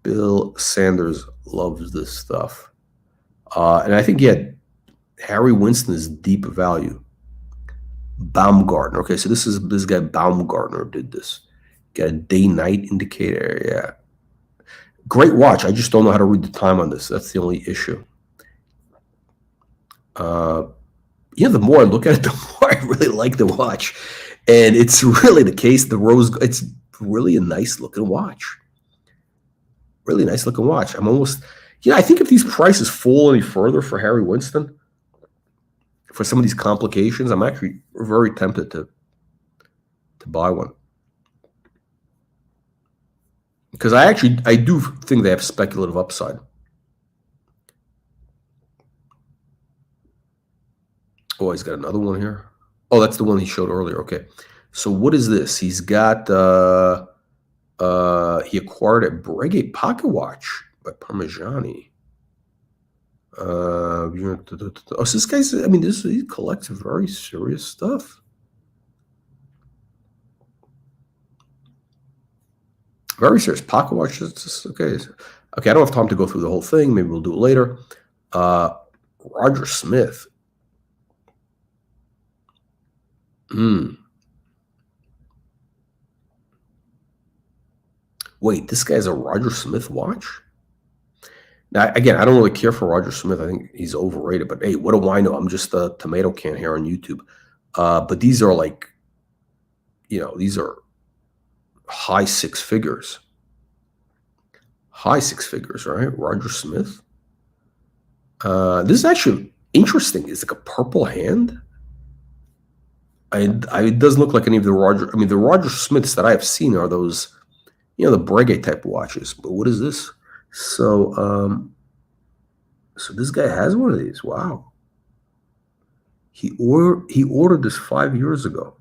Bill Sanders loves this stuff. And I think, Harry Winston is deep value. Baumgartner. Okay, so this guy Baumgartner did this. Got a day-night indicator. Yeah. Great watch. I just don't know how to read the time on this. That's the only issue. The more I look at it, the more I really like the watch. And it's really the case. It's really a nice looking watch. Really nice looking watch. I'm almost, I think if these prices fall any further for Harry Winston, for some of these complications, I'm actually very tempted to buy one. Because I do think they have speculative upside. Oh, he's got another one here. Oh, that's the one he showed earlier. Okay. So what is this? He's got, he acquired a Breguet pocket watch by Parmigiani. So this guy's, he collects very serious stuff. Very serious. Pocket watch. Okay. Okay, I don't have time to go through the whole thing. Maybe we'll do it later. Roger Smith. Wait, this guy's a Roger Smith watch? Now, again, I don't really care for Roger Smith. I think he's overrated. But hey, what do I know? I'm just a tomato can here on YouTube. But these are like, these are high six figures. High six figures, right? Roger Smith. This is actually interesting. It's like a purple hand. It doesn't look like any of the the Roger Smiths that I have seen are those, the Breguet type watches. But what is this? So, so this guy has one of these. Wow. He ordered this 5 years ago.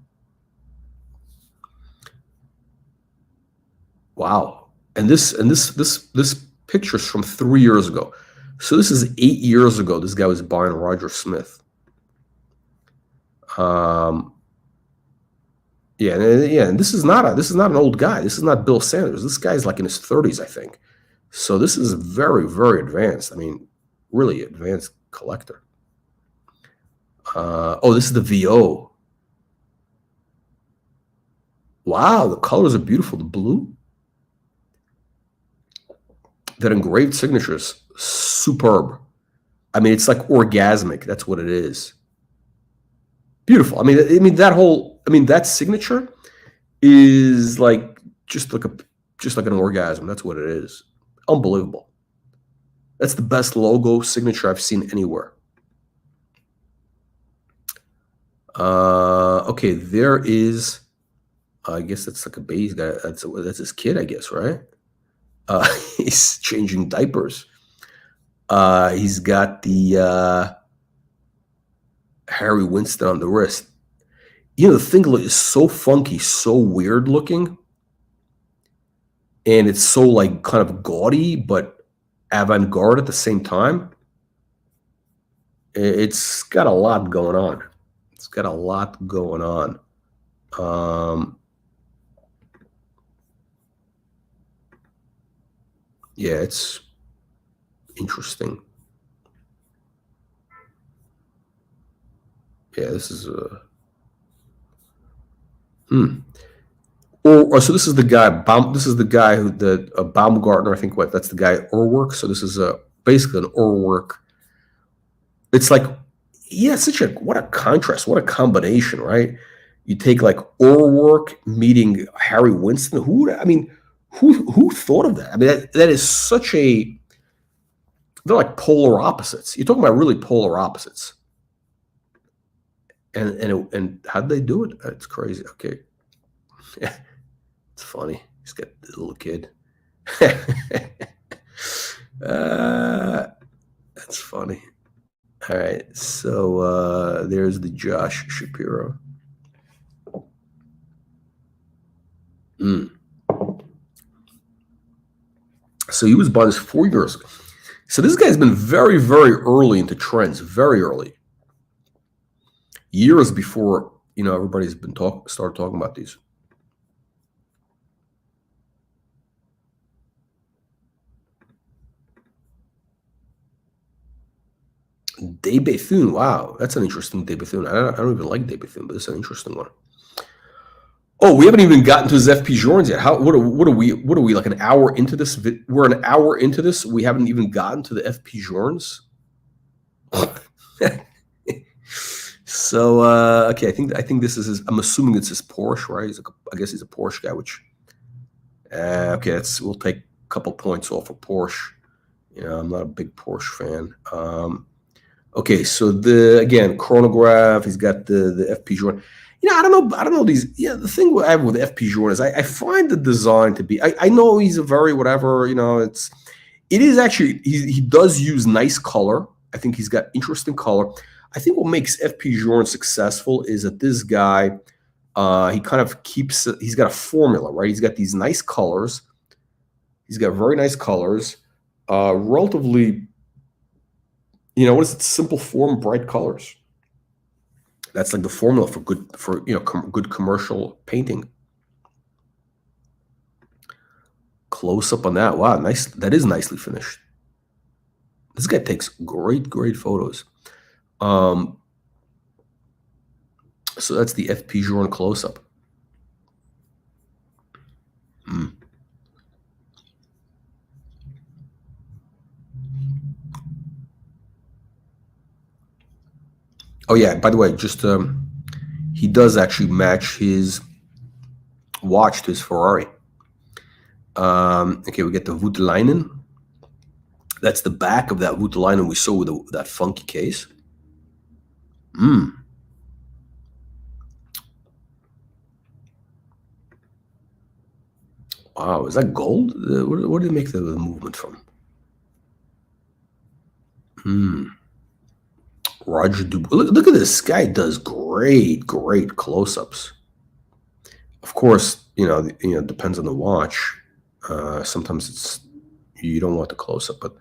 Wow. And this picture's from 3 years ago. So this is 8 years ago. This guy was buying Roger Smith. Yeah, and this is not an old guy. This is not Bill Sanders. This guy's like in his 30s, I think. So this is very, very advanced. I mean, really advanced collector. Oh, this is the VO. Wow, the colors are beautiful. The blue. That engraved signatures, superb. I mean, it's like orgasmic. That's what it is. Beautiful. I mean that signature is like just like an orgasm. That's what it is. Unbelievable. That's the best logo signature I've seen anywhere. Okay, there is. I guess that's like a baby guy. That's his kid, I guess, right? He's changing diapers. He's got the Harry Winston on the wrist. You know, the thing is so funky, so weird looking, and it's so like kind of gaudy but avant-garde at the same time. It's got a lot going on. It's got a lot going on. Yeah, it's interesting. Yeah, this is so this is the guy. This is the guy who Baumgartner. I think that's the guy Urwerk. So this is basically an Urwerk. It's like, yeah, what a contrast, what a combination, right? You take like Urwerk meeting Harry Winston. Who thought of that? I mean, that is such a. They're like polar opposites. You're talking about really polar opposites. And how'd they do it? It's crazy. Okay. Yeah, it's funny. He's got the little kid. That's funny. All right. So there's the Josh Shapiro. So he was bought this 4 years ago. So this guy's been very, very early into trends. Very early. Years before, everybody's been started talking about these. De Bethune. Wow, that's an interesting De Bethune. I don't even like De Bethune, but it's an interesting one. Oh, we haven't even gotten to his FP Journes yet. What are we like an hour into this? We're an hour into this. We haven't even gotten to the FP Journes. So okay, I think this is his. I'm assuming it's his Porsche, right? I guess he's a Porsche guy. Which okay, we'll take a couple points off of Porsche. I'm not a big Porsche fan. Okay, so again chronograph. He's got the FP Journe. I don't know these. Yeah, the thing I have with FP Journe is I find the design to be. I know he's a very whatever. It is actually he does use nice color. I think he's got interesting color. I think what makes FP Journe successful is that this guy, he kind of he's got a formula, right? He's got these nice colors. He's got very nice colors, relatively, what is it? Simple form, bright colors. That's like the formula for good commercial painting. Close up on that. Wow, nice. That is nicely finished. This guy takes great photos. So that's the FP Journe close-up. Oh yeah, by the way, just he does actually match his watch to his Ferrari. Okay, we get the Voutilainen. That's the back of that Voutilainen we saw with that funky case. Wow, is that gold? Where did they make the movement from? Roger Dubois. Look at this guy. Does great close-ups. Of course, depends on the watch. Sometimes you don't want the close-up, but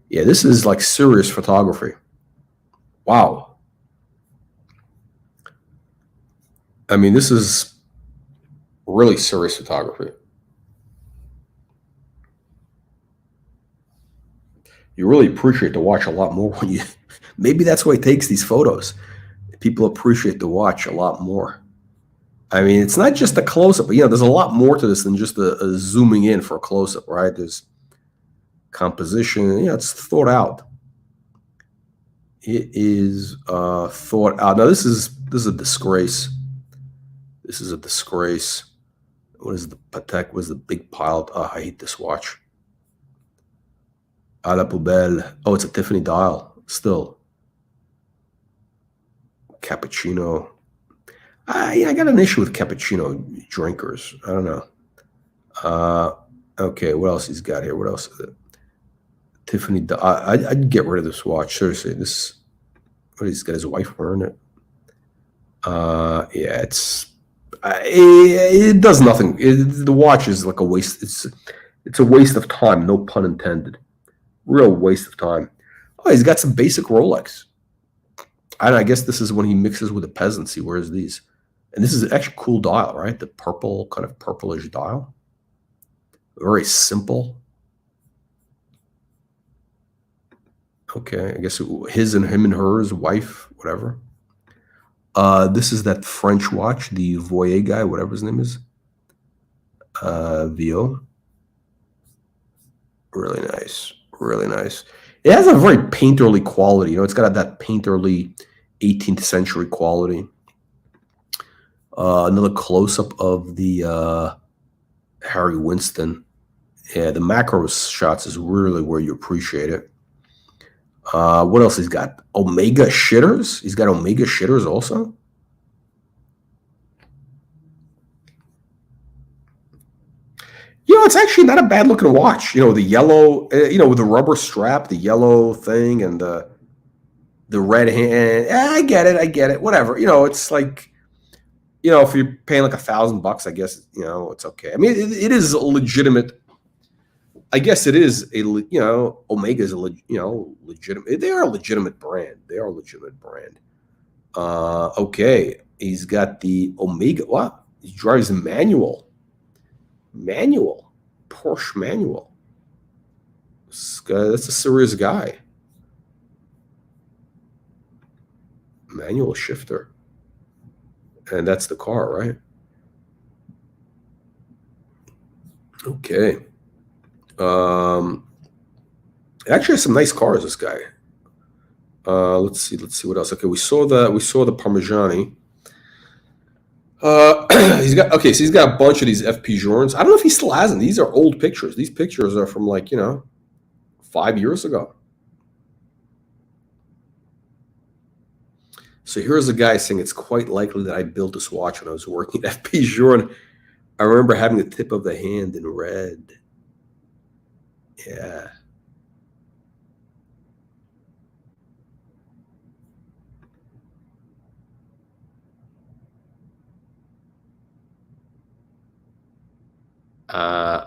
Yeah, this is like serious photography. Wow. I mean, this is really serious photography. You really appreciate the watch a lot more when you. Maybe that's why he takes these photos. People appreciate the watch a lot more. I mean, it's not just a close up, but there's a lot more to this than just a zooming in for a close up, right? There's composition. It's thought out. It is thought out. Now this is a disgrace. This is a disgrace. What is the Patek? What is the big pile? Oh, I hate this watch. A la poubelle. Oh, it's a Tiffany dial. Still. Cappuccino. I got an issue with cappuccino drinkers. I don't know. Okay, what else he's got here? What else is it? Tiffany. I'd get rid of this watch. Seriously, this. What, he's got his wife wearing it. Yeah, it does nothing. The watch is like a waste. It's a waste of time. No pun intended. Real waste of time. Oh, he's got some basic Rolex. I guess this is when he mixes with the peasants. He wears these. And this is actually a cool dial, right? The purple, kind of purplish dial. Very simple. Okay, I guess his and him and hers, wife, whatever. This is that French watch, the Voyer guy, whatever his name is. VO. Really nice. Really nice. It has a very painterly quality. It's got that painterly 18th century quality. Another close-up of the Harry Winston. Yeah, the macro shots is really where you appreciate it. What else he's got? Omega shitters. He's got Omega shitters also. It's actually not a bad looking watch. The yellow, with the rubber strap, the yellow thing, and the red hand. I get it. Whatever. It's like, if you're paying like $1,000, I guess, it's okay. I mean, it is a legitimate. I guess it is Omega is a legitimate. They are a legitimate brand. Okay, he's got the Omega. What? He drives a manual. Porsche manual. That's a serious guy. Manual shifter. And that's the car, right? Okay. Actually has some nice cars, this guy. Let's see what else. Okay, we saw the Parmigiani. He's got a bunch of these FP Journes. I don't know if he still has them. These are old pictures. These pictures are from 5 years ago. So here's a guy saying it's quite likely that I built this watch when I was working at FP Journe. I remember having the tip of the hand in red. Yeah.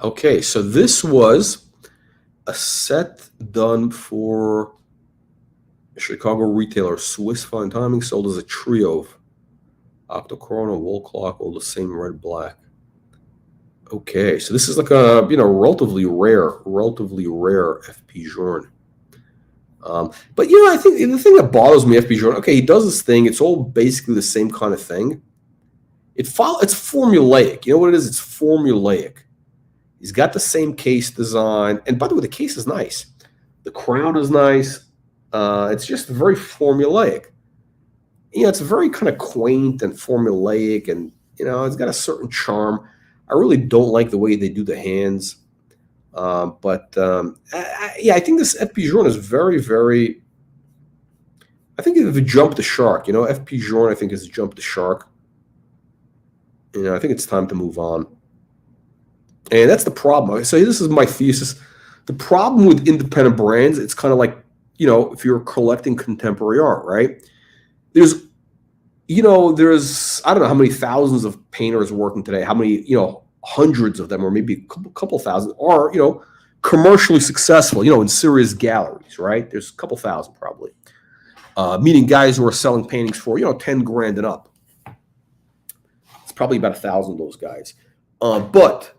Okay, so this was a set done for Chicago retailer Swiss Fine Timing, sold as a trio of octochronal, wall clock, all the same red black. Okay, so this is like a relatively rare FP Journe. But I think the thing that bothers me, FP Journe, okay, he does this thing. It's all basically the same kind of thing. It's formulaic. You know what it is? It's formulaic. He's got the same case design, and by the way, the case is nice. The crown is nice. It's just very formulaic. It's very kind of quaint and formulaic, and it's got a certain charm. I really don't like the way they do the hands, but I think this FP Journe is very, very. I think they've jumped the shark. FP Journe, I think, has jumped the shark. I think it's time to move on. And that's the problem. So this is my thesis. The problem with independent brands, it's kind of like, if you're collecting contemporary art, right? There's I don't know how many thousands of painters working today, how many, hundreds of them, or maybe a couple thousand are, commercially successful, in serious galleries, right? There's a couple thousand probably. Meaning guys who are selling paintings for, 10 grand and up. It's probably about 1,000 of those guys. But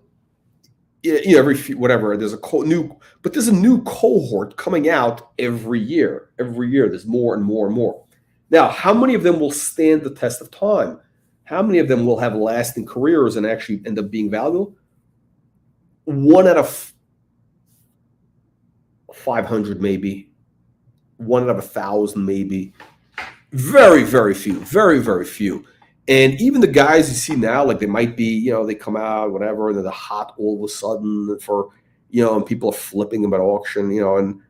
every few, whatever, there's a new cohort coming out every year. Every year, there's more and more and more. Now, how many of them will stand the test of time? How many of them will have lasting careers and actually end up being valuable? 1 out of 500, maybe. 1 out of 1,000, maybe. Very, very few. Very, very few. And even the guys you see now, like they might be, they come out, whatever, and they're hot all of a sudden for, and people are flipping them at auction, and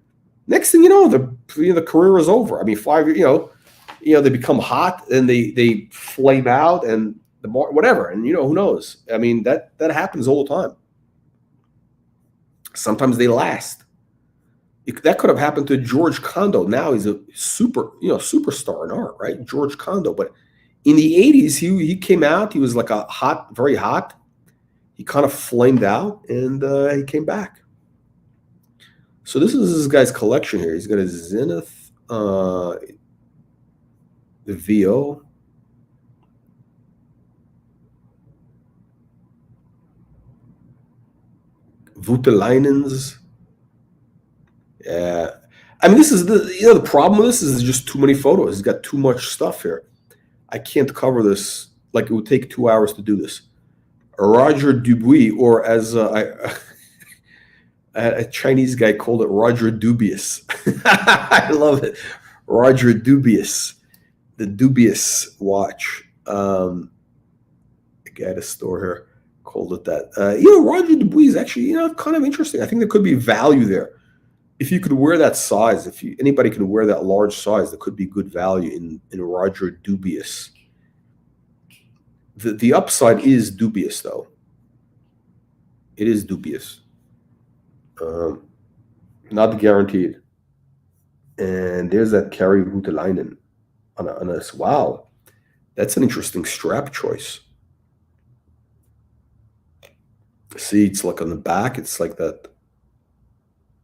next thing you know, the career is over. I mean, 5 years, they become hot and they flame out and whatever, and who knows? I mean, that happens all the time. Sometimes they last. That could have happened to George Condo. Now he's a superstar in art, right? George Condo, but in the 80s, he came out. He was like very hot. He kind of flamed out, and he came back. So this is this guy's collection here. He's got a Zenith, the VO. Voutilainen's. Yeah. I mean, this is the problem with this is just too many photos. He's got too much stuff here. I can't cover this. Like, it would take 2 hours to do this. Roger Dubuis, or as a Chinese guy called it, Roger Dubious. I love it. Roger Dubious. The Dubious watch. A guy at a store here called it that. Roger Dubuis is actually, kind of interesting. I think there could be value there. If you could wear that size, anybody can wear that large size, there could be good value in Roger Dubious. The upside is dubious, though. It is dubious. Not guaranteed. And there's that Kari Voutilainen on this. Wow, that's an interesting strap choice. See, it's like on the back, it's like that.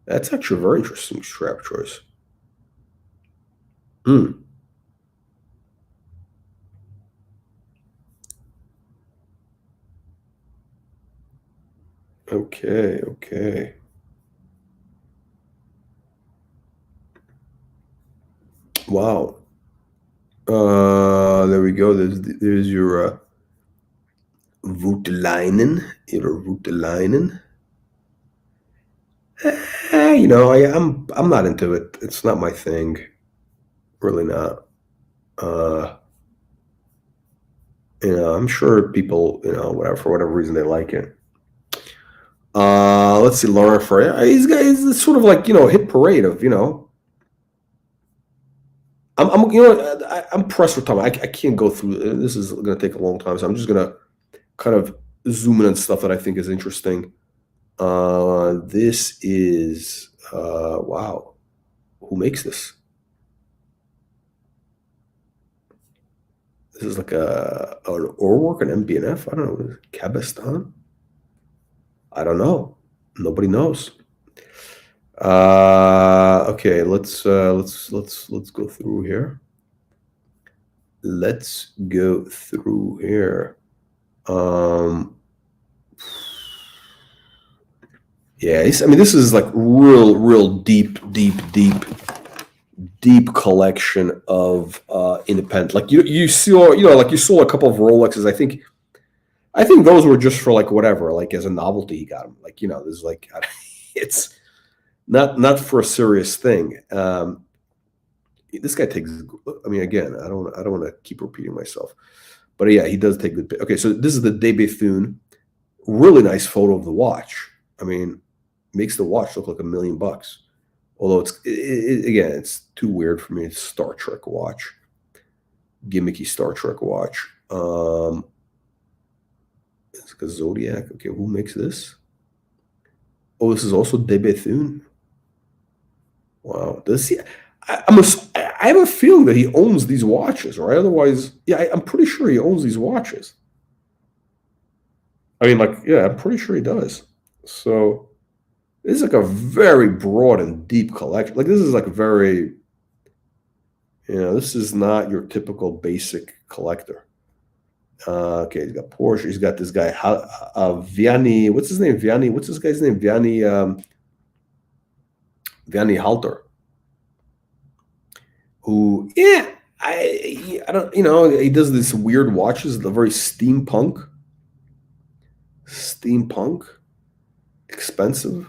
That's actually a very interesting strap choice. Okay. Wow. There we go. There's your Voutilainen. Your Voutilainen. I'm not into it. It's not my thing. Really not. I'm sure people, whatever, for whatever reason they like it. Let's see, Laura Freya. He's sort of like, hit parade of, I'm pressed for time. I can't go through. This is going to take a long time, so I'm just going to kind of zoom in on stuff that I think is interesting. This is wow. Who makes this? This is like an Orwork, an MB&F. I don't know. Cabestan. I don't know. Nobody knows. Okay, let's go through here. Yeah, this is like real deep collection of independent. Like you saw, like you saw a couple of Rolexes. I think those were just for like whatever, like as a novelty. He got them. Like there's like it's not for a serious thing. This guy takes. I mean, again, I don't want to keep repeating myself, but yeah, he does take good. Okay, so this is the De Bethune. Really nice photo of the watch. I mean, makes the watch look like $1 million. Although again, it's too weird for me. It's a Star Trek watch, gimmicky Star Trek watch. It's like a Zodiac. Okay, who makes this? Oh, this is also De Bethune. Wow. I have a feeling that he owns these watches, right? Otherwise, yeah, I'm pretty sure he owns these watches. I mean, like, yeah, I'm pretty sure he does. So, This is like a very broad and deep collection. Like this is like very, this is not your typical basic collector. Okay, he's got Porsche. He's got this guy, Vianney. What's his name? Vianney. What's this guy's name? Vianney Halter. Who? Yeah, I don't. He does these weird watches. The very steampunk, expensive.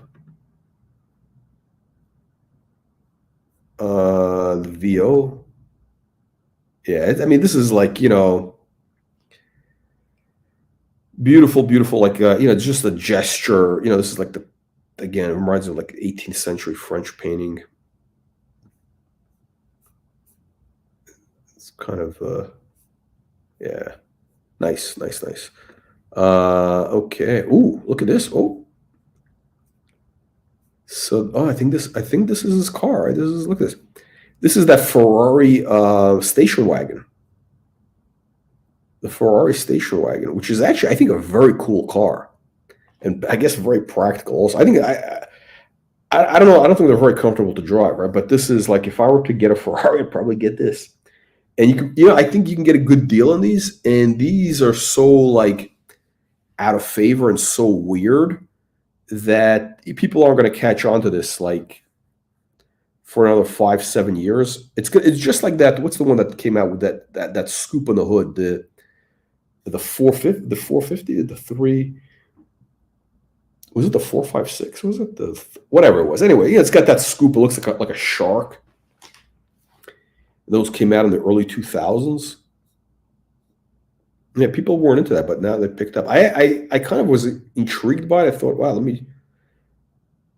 The VO. Yeah, I mean, this is like beautiful, beautiful. Like just a gesture. This is like again, it reminds me of like 18th century French painting. It's kind of yeah, nice. Okay. Ooh, look at this. Oh, so I think this is his car. Right? Look at this. This is that Ferrari station wagon. The Ferrari station wagon, which is actually I think a very cool car, and I guess very practical. Also, I think I don't know. I don't think they're very comfortable to drive, right? But this is like if I were to get a Ferrari, I'd probably get this. And I think you can get a good deal on these, and these are so like out of favor and so weird that people aren't going to catch on to this like for another 5-7 years. It's just like that. What's the one that came out with that scoop on the hood? The 450, the three. Was it the 456? Was it whatever it was? Anyway, it's got that scoop. It looks like a shark. Those came out in the early 2000s. Yeah, people weren't into that, but now they picked up. I kind of was intrigued by it. I thought, wow,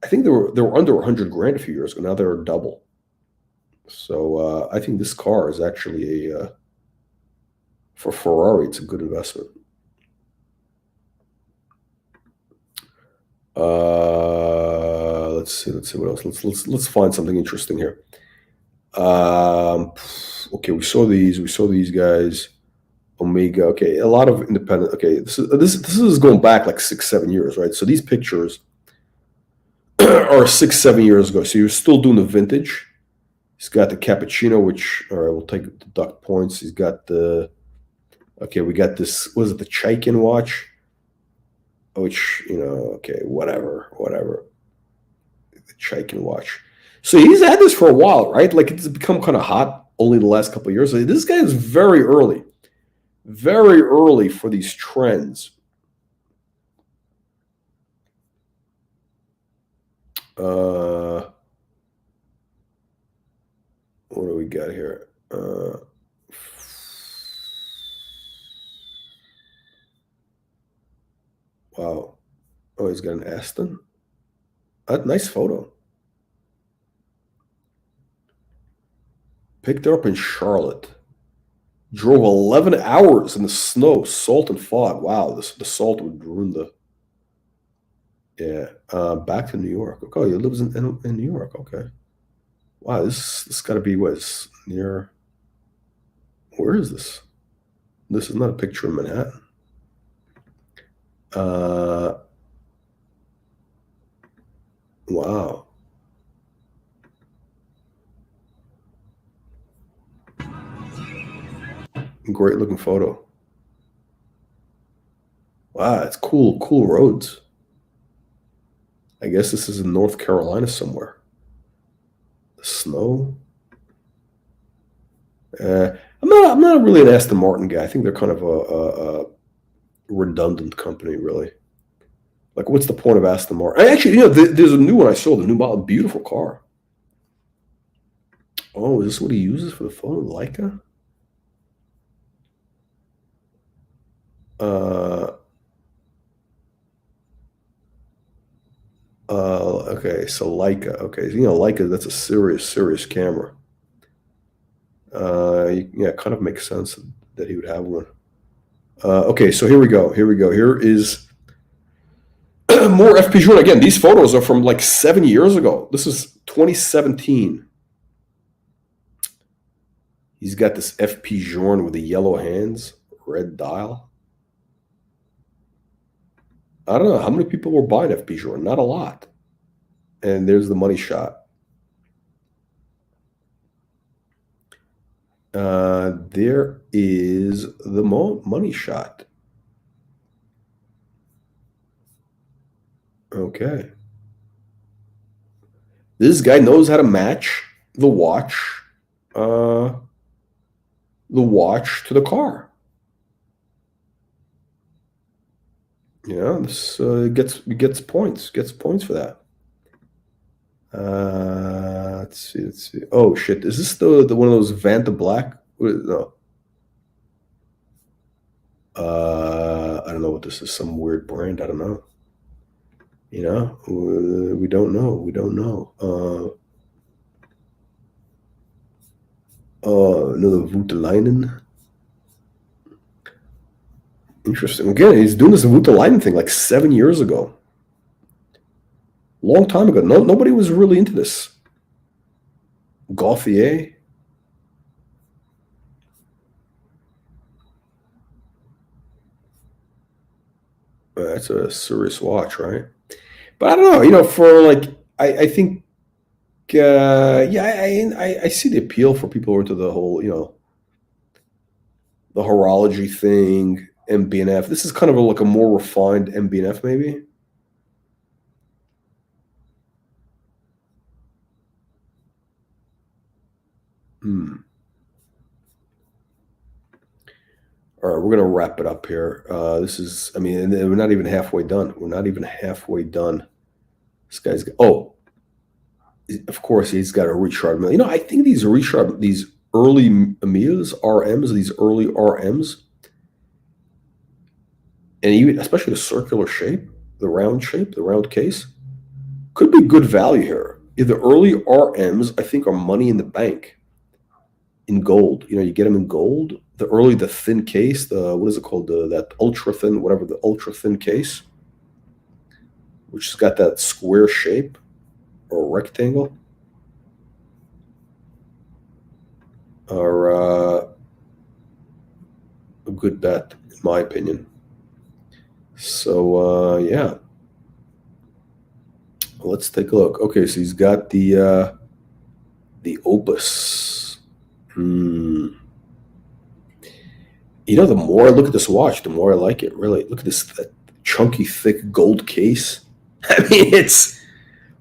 I think they were under 100 grand a few years ago. Now they're double. So I think this car is actually for Ferrari, it's a good investment. Let's see what else. Let's find something interesting here. Okay, we saw these guys. Omega. Okay, a lot of independent. Okay, this is going back like 6-7 years, right? So these pictures are 6-7 years ago. So you're still doing the vintage. He's got the cappuccino, which all right, we'll take the deduct points. He's got the. Okay, we got this. Was it the Chaikin watch? Which okay, whatever. The Chaikin watch. So he's had this for a while, right? Like it's become kind of hot only the last couple of years. So this guy is very early for these trends. What do we got here? Wow. Oh, he's got an Aston. Nice photo. Picked her up in Charlotte. Drove 11 hours in the snow, salt and fog. Wow, the salt would ruin the. Yeah, back to New York. Okay, he lives in New York. Okay. Wow, this got to be what's near. Where is this? This is not a picture of Manhattan. Wow. Great looking photo. Wow, it's cool roads. I guess this is in North Carolina somewhere. The snow. I'm not really an Aston Martin guy. I think they're kind of a redundant company, really. Like, what's the point of Aston Martin? Actually, there's a new one I saw. The new model, beautiful car. Oh, is this what he uses for the phone? Leica. Okay, so Leica. Okay, Leica. That's a serious camera. Yeah, kind of makes sense that he would have one. Okay, so here we go. Here is more FP Journe. Again, these photos are from like 7 years ago. This is 2017. He's got this FP Journe with the yellow hands, red dial. I don't know how many people were buying FP Journe. Not a lot. And there's the money shot. There is the money shot. Okay. This guy knows how to match the watch, uh, to the car. This gets points. Gets points for that. Let's see. Let's see. Oh shit! Is this the one of those Vanta Black? No. I don't know what this is. Some weird brand. I don't know. We don't know. We don't know. Another Voutilainen. Interesting. Again, he's doing this Voutilainen thing like 7 years ago. Long time ago. Nobody was really into this. Gauthier. That's a serious watch, right? But I don't know. For like, I think, yeah, I see the appeal for people who are into the whole, the horology thing, MB&F. This is kind of like a more refined MB&F, maybe. Hmm. All right, we're gonna wrap it up here. This is, I mean, and we're not even halfway done. We're not even halfway done. This guy's, oh, of course, he's got a Richard Mille. I think these early Amias, RMs, these early RMs, and even especially the circular shape, the round case, could be good value here. The early RMs, I think, are money in the bank in gold. You get them in gold. The thin case, what is it called? That ultra thin, whatever, the ultra thin case, which has got that square shape or rectangle, are a good bet, in my opinion. So, yeah. Let's take a look. Okay, so he's got the Opus. The more I look at this watch, the more I like it. Really, look at this chunky, thick gold case. I mean,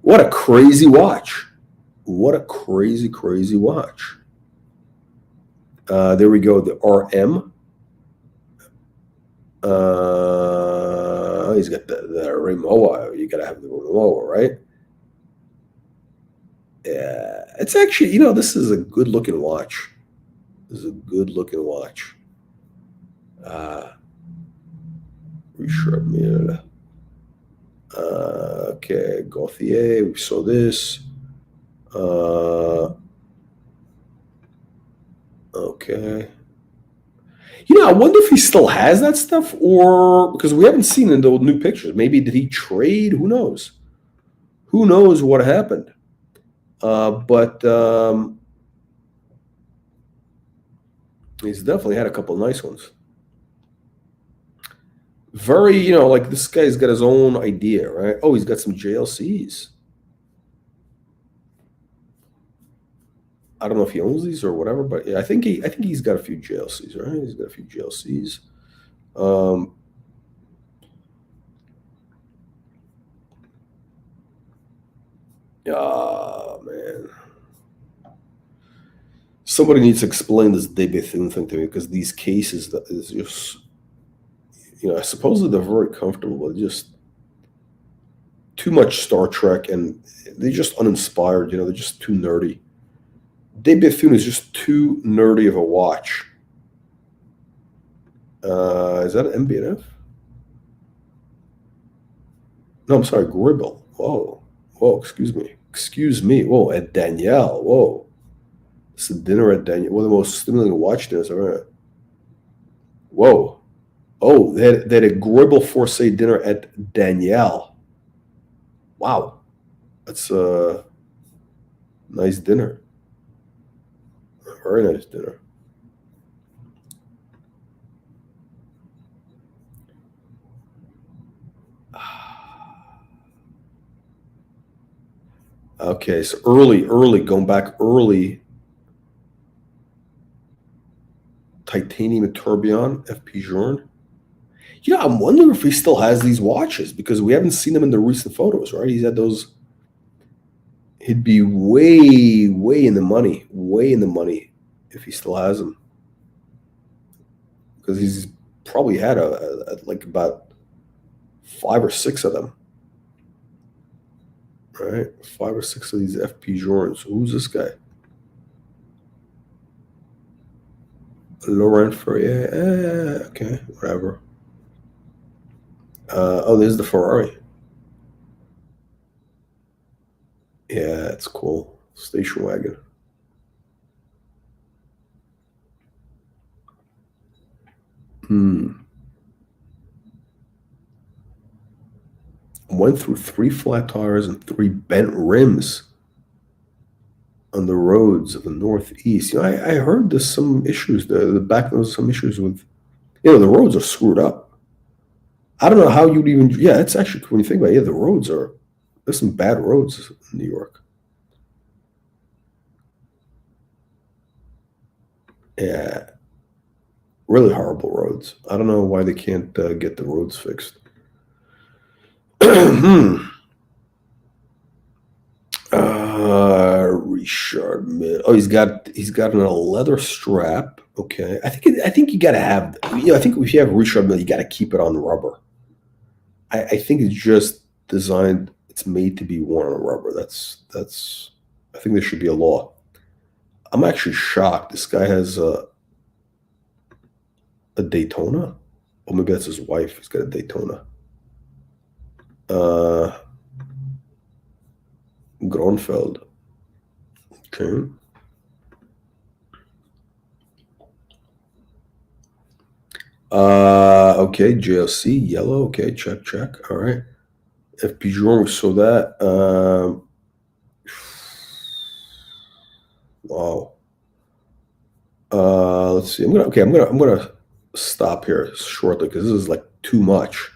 what a crazy watch. What a crazy, crazy watch. There we go. The RM. He's got the Rimowa. You got to have the Rimowa, right? Yeah, it's actually, this is a good looking watch. This is a good looking watch. Richard Mille. Okay, Gauthier. We saw this. Okay. I wonder if he still has that stuff, or because we haven't seen in the new pictures. Maybe did he trade? Who knows? Who knows what happened? But he's definitely had a couple nice ones. Very, like this guy's got his own idea, right? Oh, he's got some JLCs. I don't know if he owns these or whatever, but yeah, I think he's got a few JLCs, right? He's got a few JLCs. Man. Somebody needs to explain this Debethune thing to me, because these cases that is just, supposedly they're very comfortable, but just too much Star Trek, and they're just uninspired. They're just too nerdy. Debethune is just too nerdy of a watch. Is that an MB&F? No, I'm sorry, Gribble. Whoa, excuse me. Whoa, at Danielle. Whoa, it's a dinner at Danielle. One of the most stimulating watch dinners I've ever had. Whoa, oh, they had a Gribble Force dinner at Danielle. Wow, that's a nice dinner. Very nice dinner. Okay, so early, going back early. Titanium tourbillon, FP Journe. Yeah, I'm wondering if he still has these watches because we haven't seen them in the recent photos, right? He's had those. He'd be way in the money, way in the money if he still has them because he's probably had like about 5 or 6 of them, right? 5 or 6 of these FP Journes. Who's this guy? Laurent Ferrier. Okay, whatever. Oh, there's the Ferrari. Yeah, it's cool. Station wagon. Went through 3 flat tires and 3 bent rims on the roads of the Northeast. I heard there's some issues. The back there was some issues with, the roads are screwed up. I don't know how you'd even. Yeah, it's actually when you think about it. Yeah, the roads are. There's some bad roads in New York. Yeah, really horrible roads. I don't know why they can't get the roads fixed. Richard Mille. Oh, he's got a leather strap. Okay, I think you gotta have. I think if you have Richard Mille, you gotta keep it on rubber. I think it's just designed. It's made to be worn on rubber. That's. I think there should be a law. I'm actually shocked. This guy has a Daytona. Or maybe that's his wife. He's got a Daytona. Gronfeld. Okay. Okay, JLC, yellow. Okay, check. All right. FP Journe, we saw that. Wow. Let's see. I'm gonna stop here shortly because this is like too much.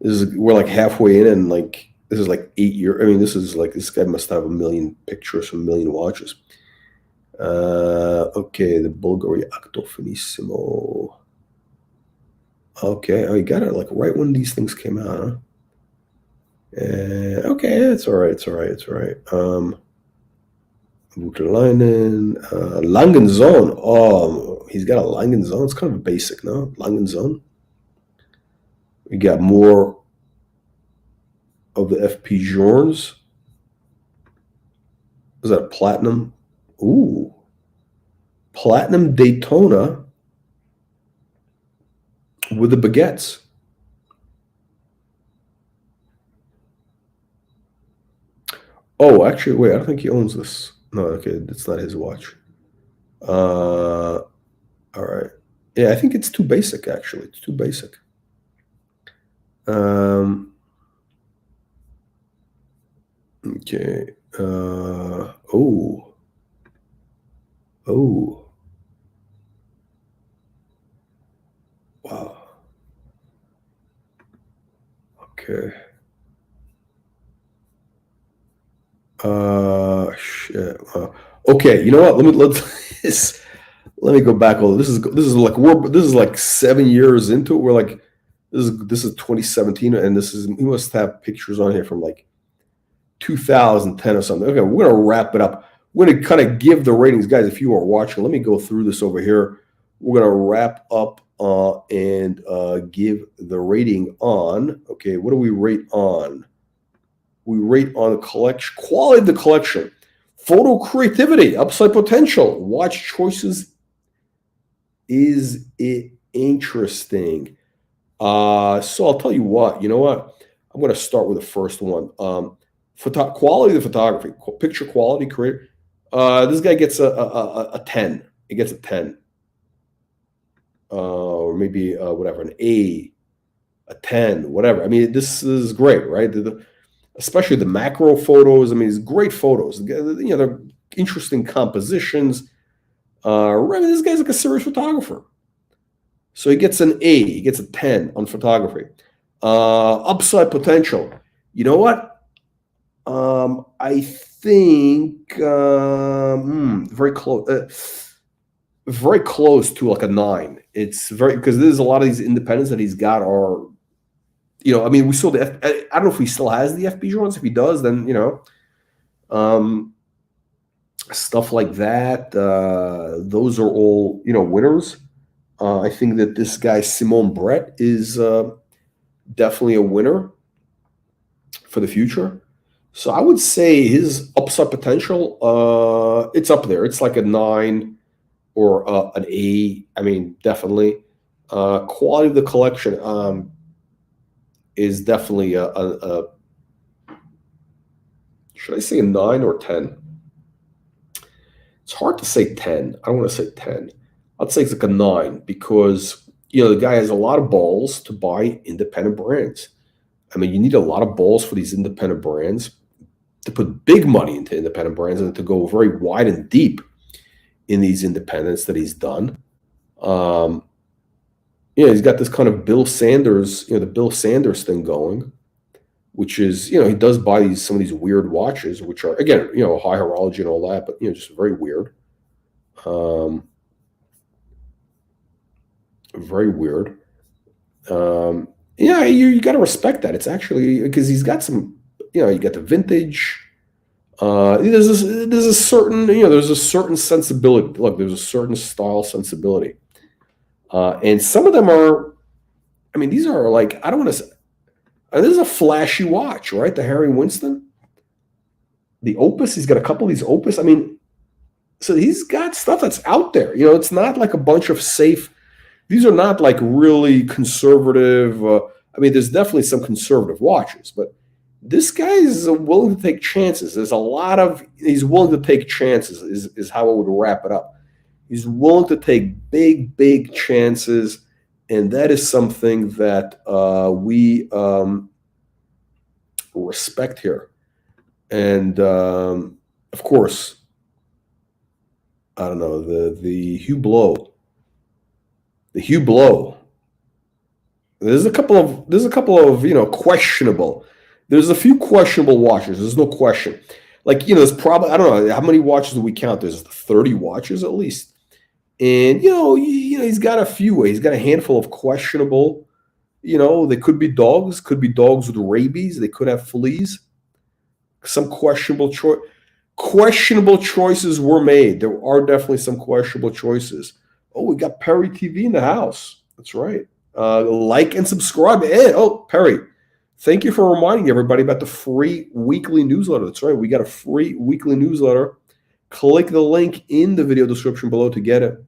We're like halfway in, and like this is like 8 years. I mean, this guy must have a million pictures from a million watches. Okay, the Bulgari Acto Finissimo. Okay, oh, you got it like right when these things came out, huh? Okay, it's all right. Voutilainen, Langenzone. Oh, he's got a Langenzone. It's kind of a basic, no? Langenzone. We got more of the FP Journes. Is that a platinum? Ooh. Platinum Daytona with the baguettes. Oh, actually, wait, I don't think he owns this. No, okay, it's not his watch. All right. Yeah, I think it's too basic, actually. It's too basic. Okay. Oh. Wow. Okay. Shit. Okay, you know what? Let me go back. This is like 7 years into it. We're like this is 2017, and we must have pictures on here from like 2010 or something. Okay, we're gonna wrap it up. We're gonna kind of give the ratings, guys. If you are watching, let me go through this over here. We're gonna wrap up and give the rating on. Okay, what do we rate on? We rate on the collection, quality of the collection, photo creativity, upside potential, watch choices. Is it interesting? So I'll tell you what. You know what? I'm going to start with the first one. Quality of the photography, picture quality, create. This guy gets a 10. He gets a 10, or maybe whatever, an A, a 10, whatever. I mean, this is great, right? Especially the macro photos. I mean, it's great photos. They're interesting compositions. I mean, this guy's like a serious photographer. So he gets an A. He gets a 10 on photography. Upside potential. You know what? I think very close to like a 9. It's very because there's a lot of these independents that he's got are, I mean, we saw I don't know if he still has the FB Journes. If he does, then um, stuff like that. Those are all winners. I think that this guy Simon Brett is definitely a winner for the future. So I would say his upside potential, it's up there. It's like a 9 or an 8. I mean, definitely. Quality of the collection is definitely should I say a 9 or 10? It's hard to say 10. I don't want to say 10. I'd say it's like a 9 because, the guy has a lot of balls to buy independent brands. I mean, you need a lot of balls for these independent brands to put big money into independent brands and to go very wide and deep in these independents that he's done. He's got this kind of Bill Sanders, the Bill Sanders thing going, which is, he does buy some of these weird watches, which are, again, high horology and all that, but, just very weird. Very weird. Yeah, you got to respect that. It's actually because he's got some, you got the vintage. There's a certain, there's a certain sensibility. Look, there's a certain style sensibility. And some of them are, I mean, these are like, I don't want to say, this is a flashy watch, right? The Harry Winston, the Opus. He's got a couple of these Opus. I mean, so he's got stuff that's out there. It's not like a bunch of safe. These are not like really conservative. I mean, there's definitely some conservative watches, but this guy is willing to take chances. He's willing to take chances is how I would wrap it up. He's willing to take big, big chances. And that is something that we respect here. And of course, I don't know, the Hublot. The Hublot. There's a couple of questionable. There's a few questionable watches. There's no question. Like, there's probably, I don't know, how many watches do we count? There's 30 watches at least. And, he's got a few. He's got a handful of questionable, they could be dogs with rabies. They could have fleas. Some questionable choices were made. There are definitely some questionable choices. Oh, we got Perry TV in the house. That's right. Like and subscribe. And, Perry, thank you for reminding everybody about the free weekly newsletter. That's right. We got a free weekly newsletter. Click the link in the video description below to get it.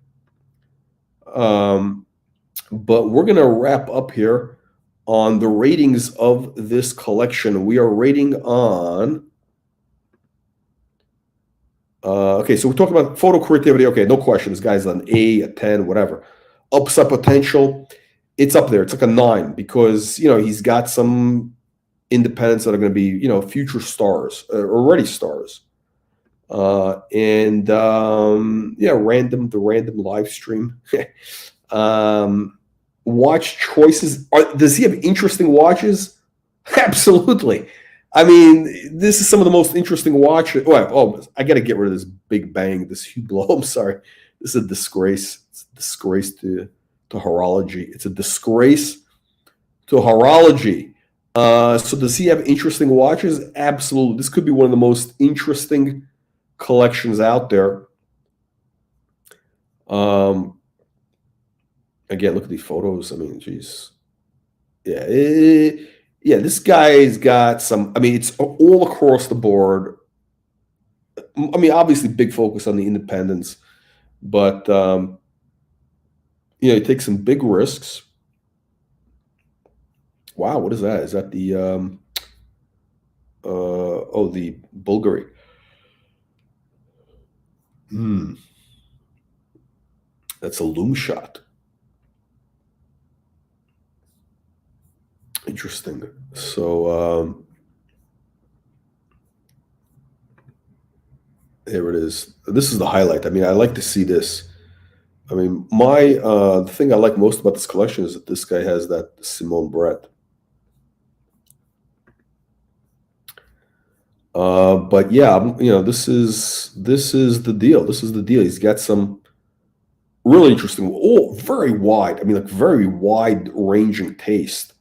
But we're going to wrap up here on the ratings of this collection. We are rating on... okay, so we're talking about photo creativity. Okay, no question. This guy's an 8, a 10, whatever. Upside potential, it's up there. It's like a 9 because, he's got some independents that are going to be, future stars, already stars. And the random live stream. Watch choices. Does he have interesting watches? Absolutely. I mean, this is some of the most interesting watches. I got to get rid of this Big Bang, this Hublot. I'm sorry. This is a disgrace. It's a disgrace to horology. It's a disgrace to horology. So does he have interesting watches? Absolutely. This could be one of the most interesting collections out there. Again, look at these photos. I mean, geez. Yeah, this guy's got some, I mean, it's all across the board. I mean, obviously big focus on the independents, but, he takes some big risks. Wow, what is that? Is that the, the Bulgari? That's a loom shot. Interesting. So here it is. This is the highlight. I mean, I like to see this. I mean, the thing I like most about this collection is that this guy has that Simon Brett. But yeah, this is the deal. This is the deal. He's got some really interesting, very wide. I mean, like very wide ranging taste.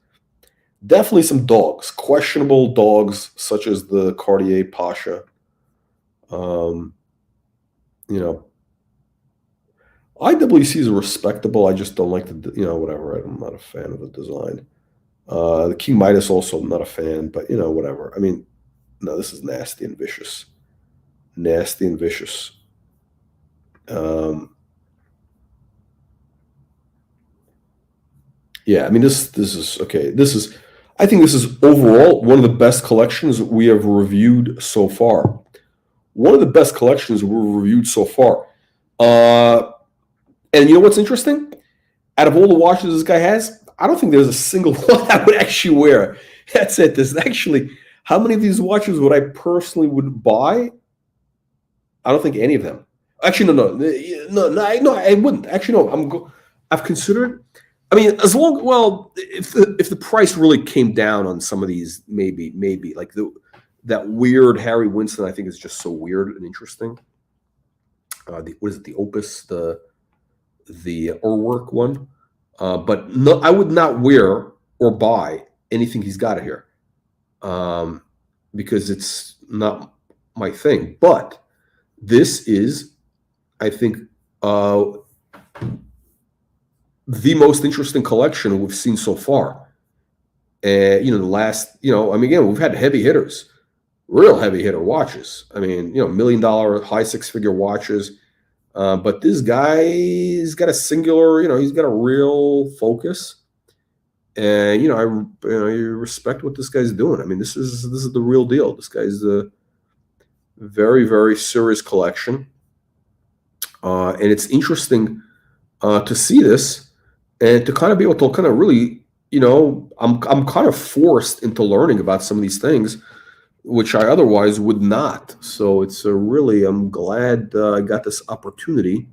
Definitely some dogs, questionable dogs such as the Cartier Pasha. Um, you know, IWC is respectable. I just don't like whatever. I'm not a fan of the design. The King Midas also I'm not a fan, but whatever. I mean, no, this is nasty and vicious. Nasty and vicious. Um, yeah, I mean this is okay. I think this is overall one of the best collections we have reviewed so far. One of the best collections we've reviewed so far. And you know what's interesting? Out of all the watches this guy has, I don't think there's a single one I would actually wear. That's it. There's actually how many of these watches would I personally would buy? I don't think any of them. Actually, no, I wouldn't. Actually, no. I've considered. I mean, if the price really came down on some of these, maybe like that weird Harry Winston, I think is just so weird and interesting. What is it? The Opus, the Urwerk one. But no, I would not wear or buy anything he's got here, because it's not my thing. But this is, I think, the most interesting collection we've seen so far. The last, I mean, again, we've had heavy hitters, real heavy hitter watches. I mean, $1 million, high six-figure watches. But this guy's got a singular, he's got a real focus, and you respect what this guy's doing. I mean, this is the real deal. This guy's a very, very serious collection, and it's interesting to see this and to kind of be able to kind of really, I'm kind of forced into learning about some of these things, which I otherwise would not. So it's I'm glad I got this opportunity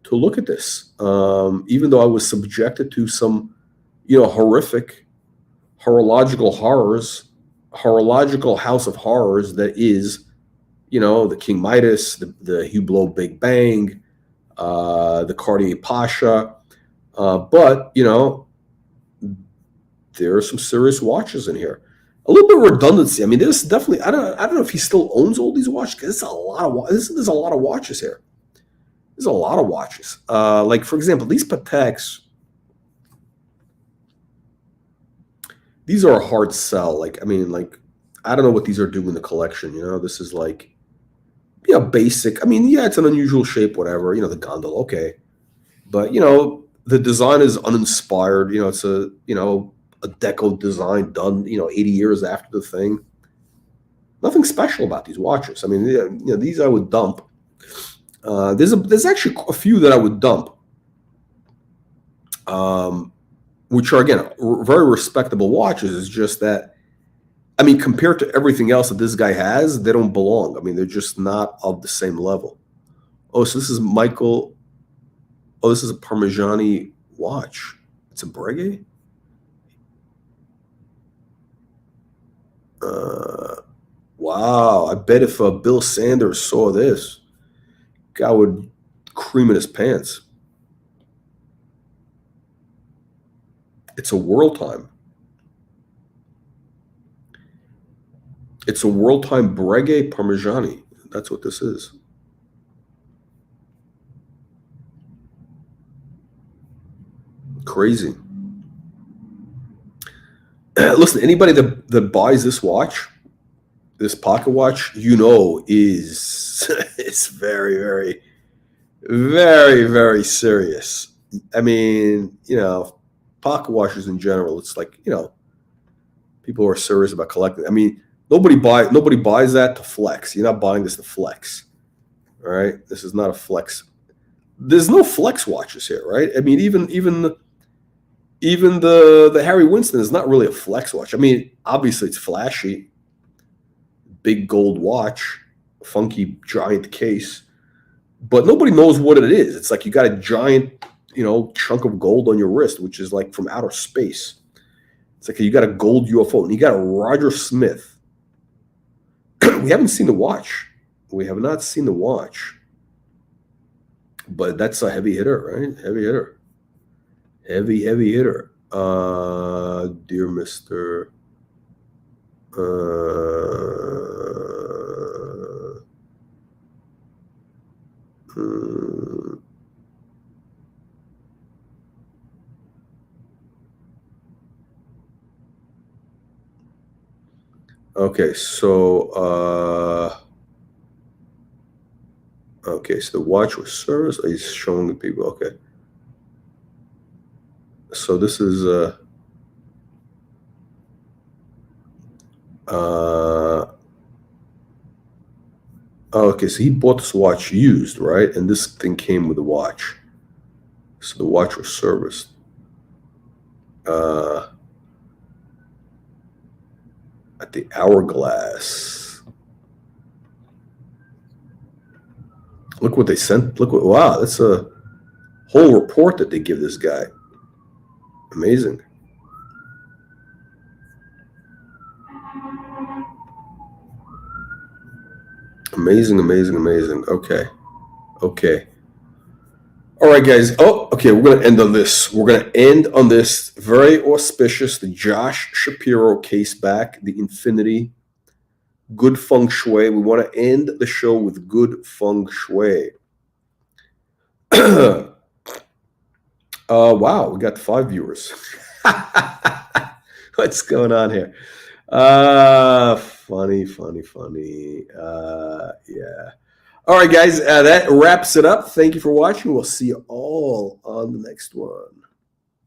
to look at this, even though I was subjected to some, horrific horological house of horrors that is, the King Midas, the Hublot Big Bang, the Cartier Pasha, but there are some serious watches in here. A little bit of redundancy. I mean, there's definitely. I don't know if he still owns all these watches. Because there's a lot of watches here. There's a lot of watches. Like for example, these Pateks. These are a hard sell. Like I mean, like I don't know what these are doing in the collection. This is like, basic. I mean, yeah, it's an unusual shape, whatever. The gondola, okay, but the design is uninspired. It's a deco design done, 80 years after the thing. Nothing special about these watches. I mean, these I would dump. There's actually a few that I would dump, which are again very respectable watches. It's just that, I mean, compared to everything else that this guy has, they don't belong. I mean, they're just not of the same level. Oh, so this is Michael. Oh, this is a Parmigiani watch. It's a Breguet. Wow, I bet if Bill Sanders saw this, guy would cream in his pants. It's a World Time. It's a World Time Breguet Parmigiani. That's what this is. Crazy. Listen, anybody that buys this watch, this pocket watch, is it's very, very, very, very serious. I mean, pocket watches in general, it's like, people are serious about collecting. I mean, nobody buys that to flex. You're not buying this to flex. All right? This is not a flex. There's no flex watches here, right? I mean, even the Harry Winston is not really a flex watch. I mean, obviously it's flashy, big gold watch, funky giant case, but nobody knows what it is. It's like you got a giant, chunk of gold on your wrist, which is like from outer space. It's like you got a gold UFO, and you got a Roger Smith We haven't seen the watch. We have not seen the watch. But that's a heavy hitter, right? Heavy hitter. Heavy hitter. Dear Mr. Okay, so so the watch was serviced. He's showing the people. Okay, so this is okay, so he bought this watch used, right? And this thing came with the watch. So the watch was serviced. At the Hourglass. Look what they sent. Look what, wow, that's a whole report that they give this guy. Amazing. Amazing. Okay. All right, guys. Oh, okay. We're going to end on this. We're going to end on this very auspicious, the Josh Shapiro case back, the Infinity. Good feng shui. We want to end the show with good feng shui. Wow, we got 5 viewers. What's going on here? Funny. Yeah. All right, guys, that wraps it up. Thank you for watching. We'll see you all on the next one.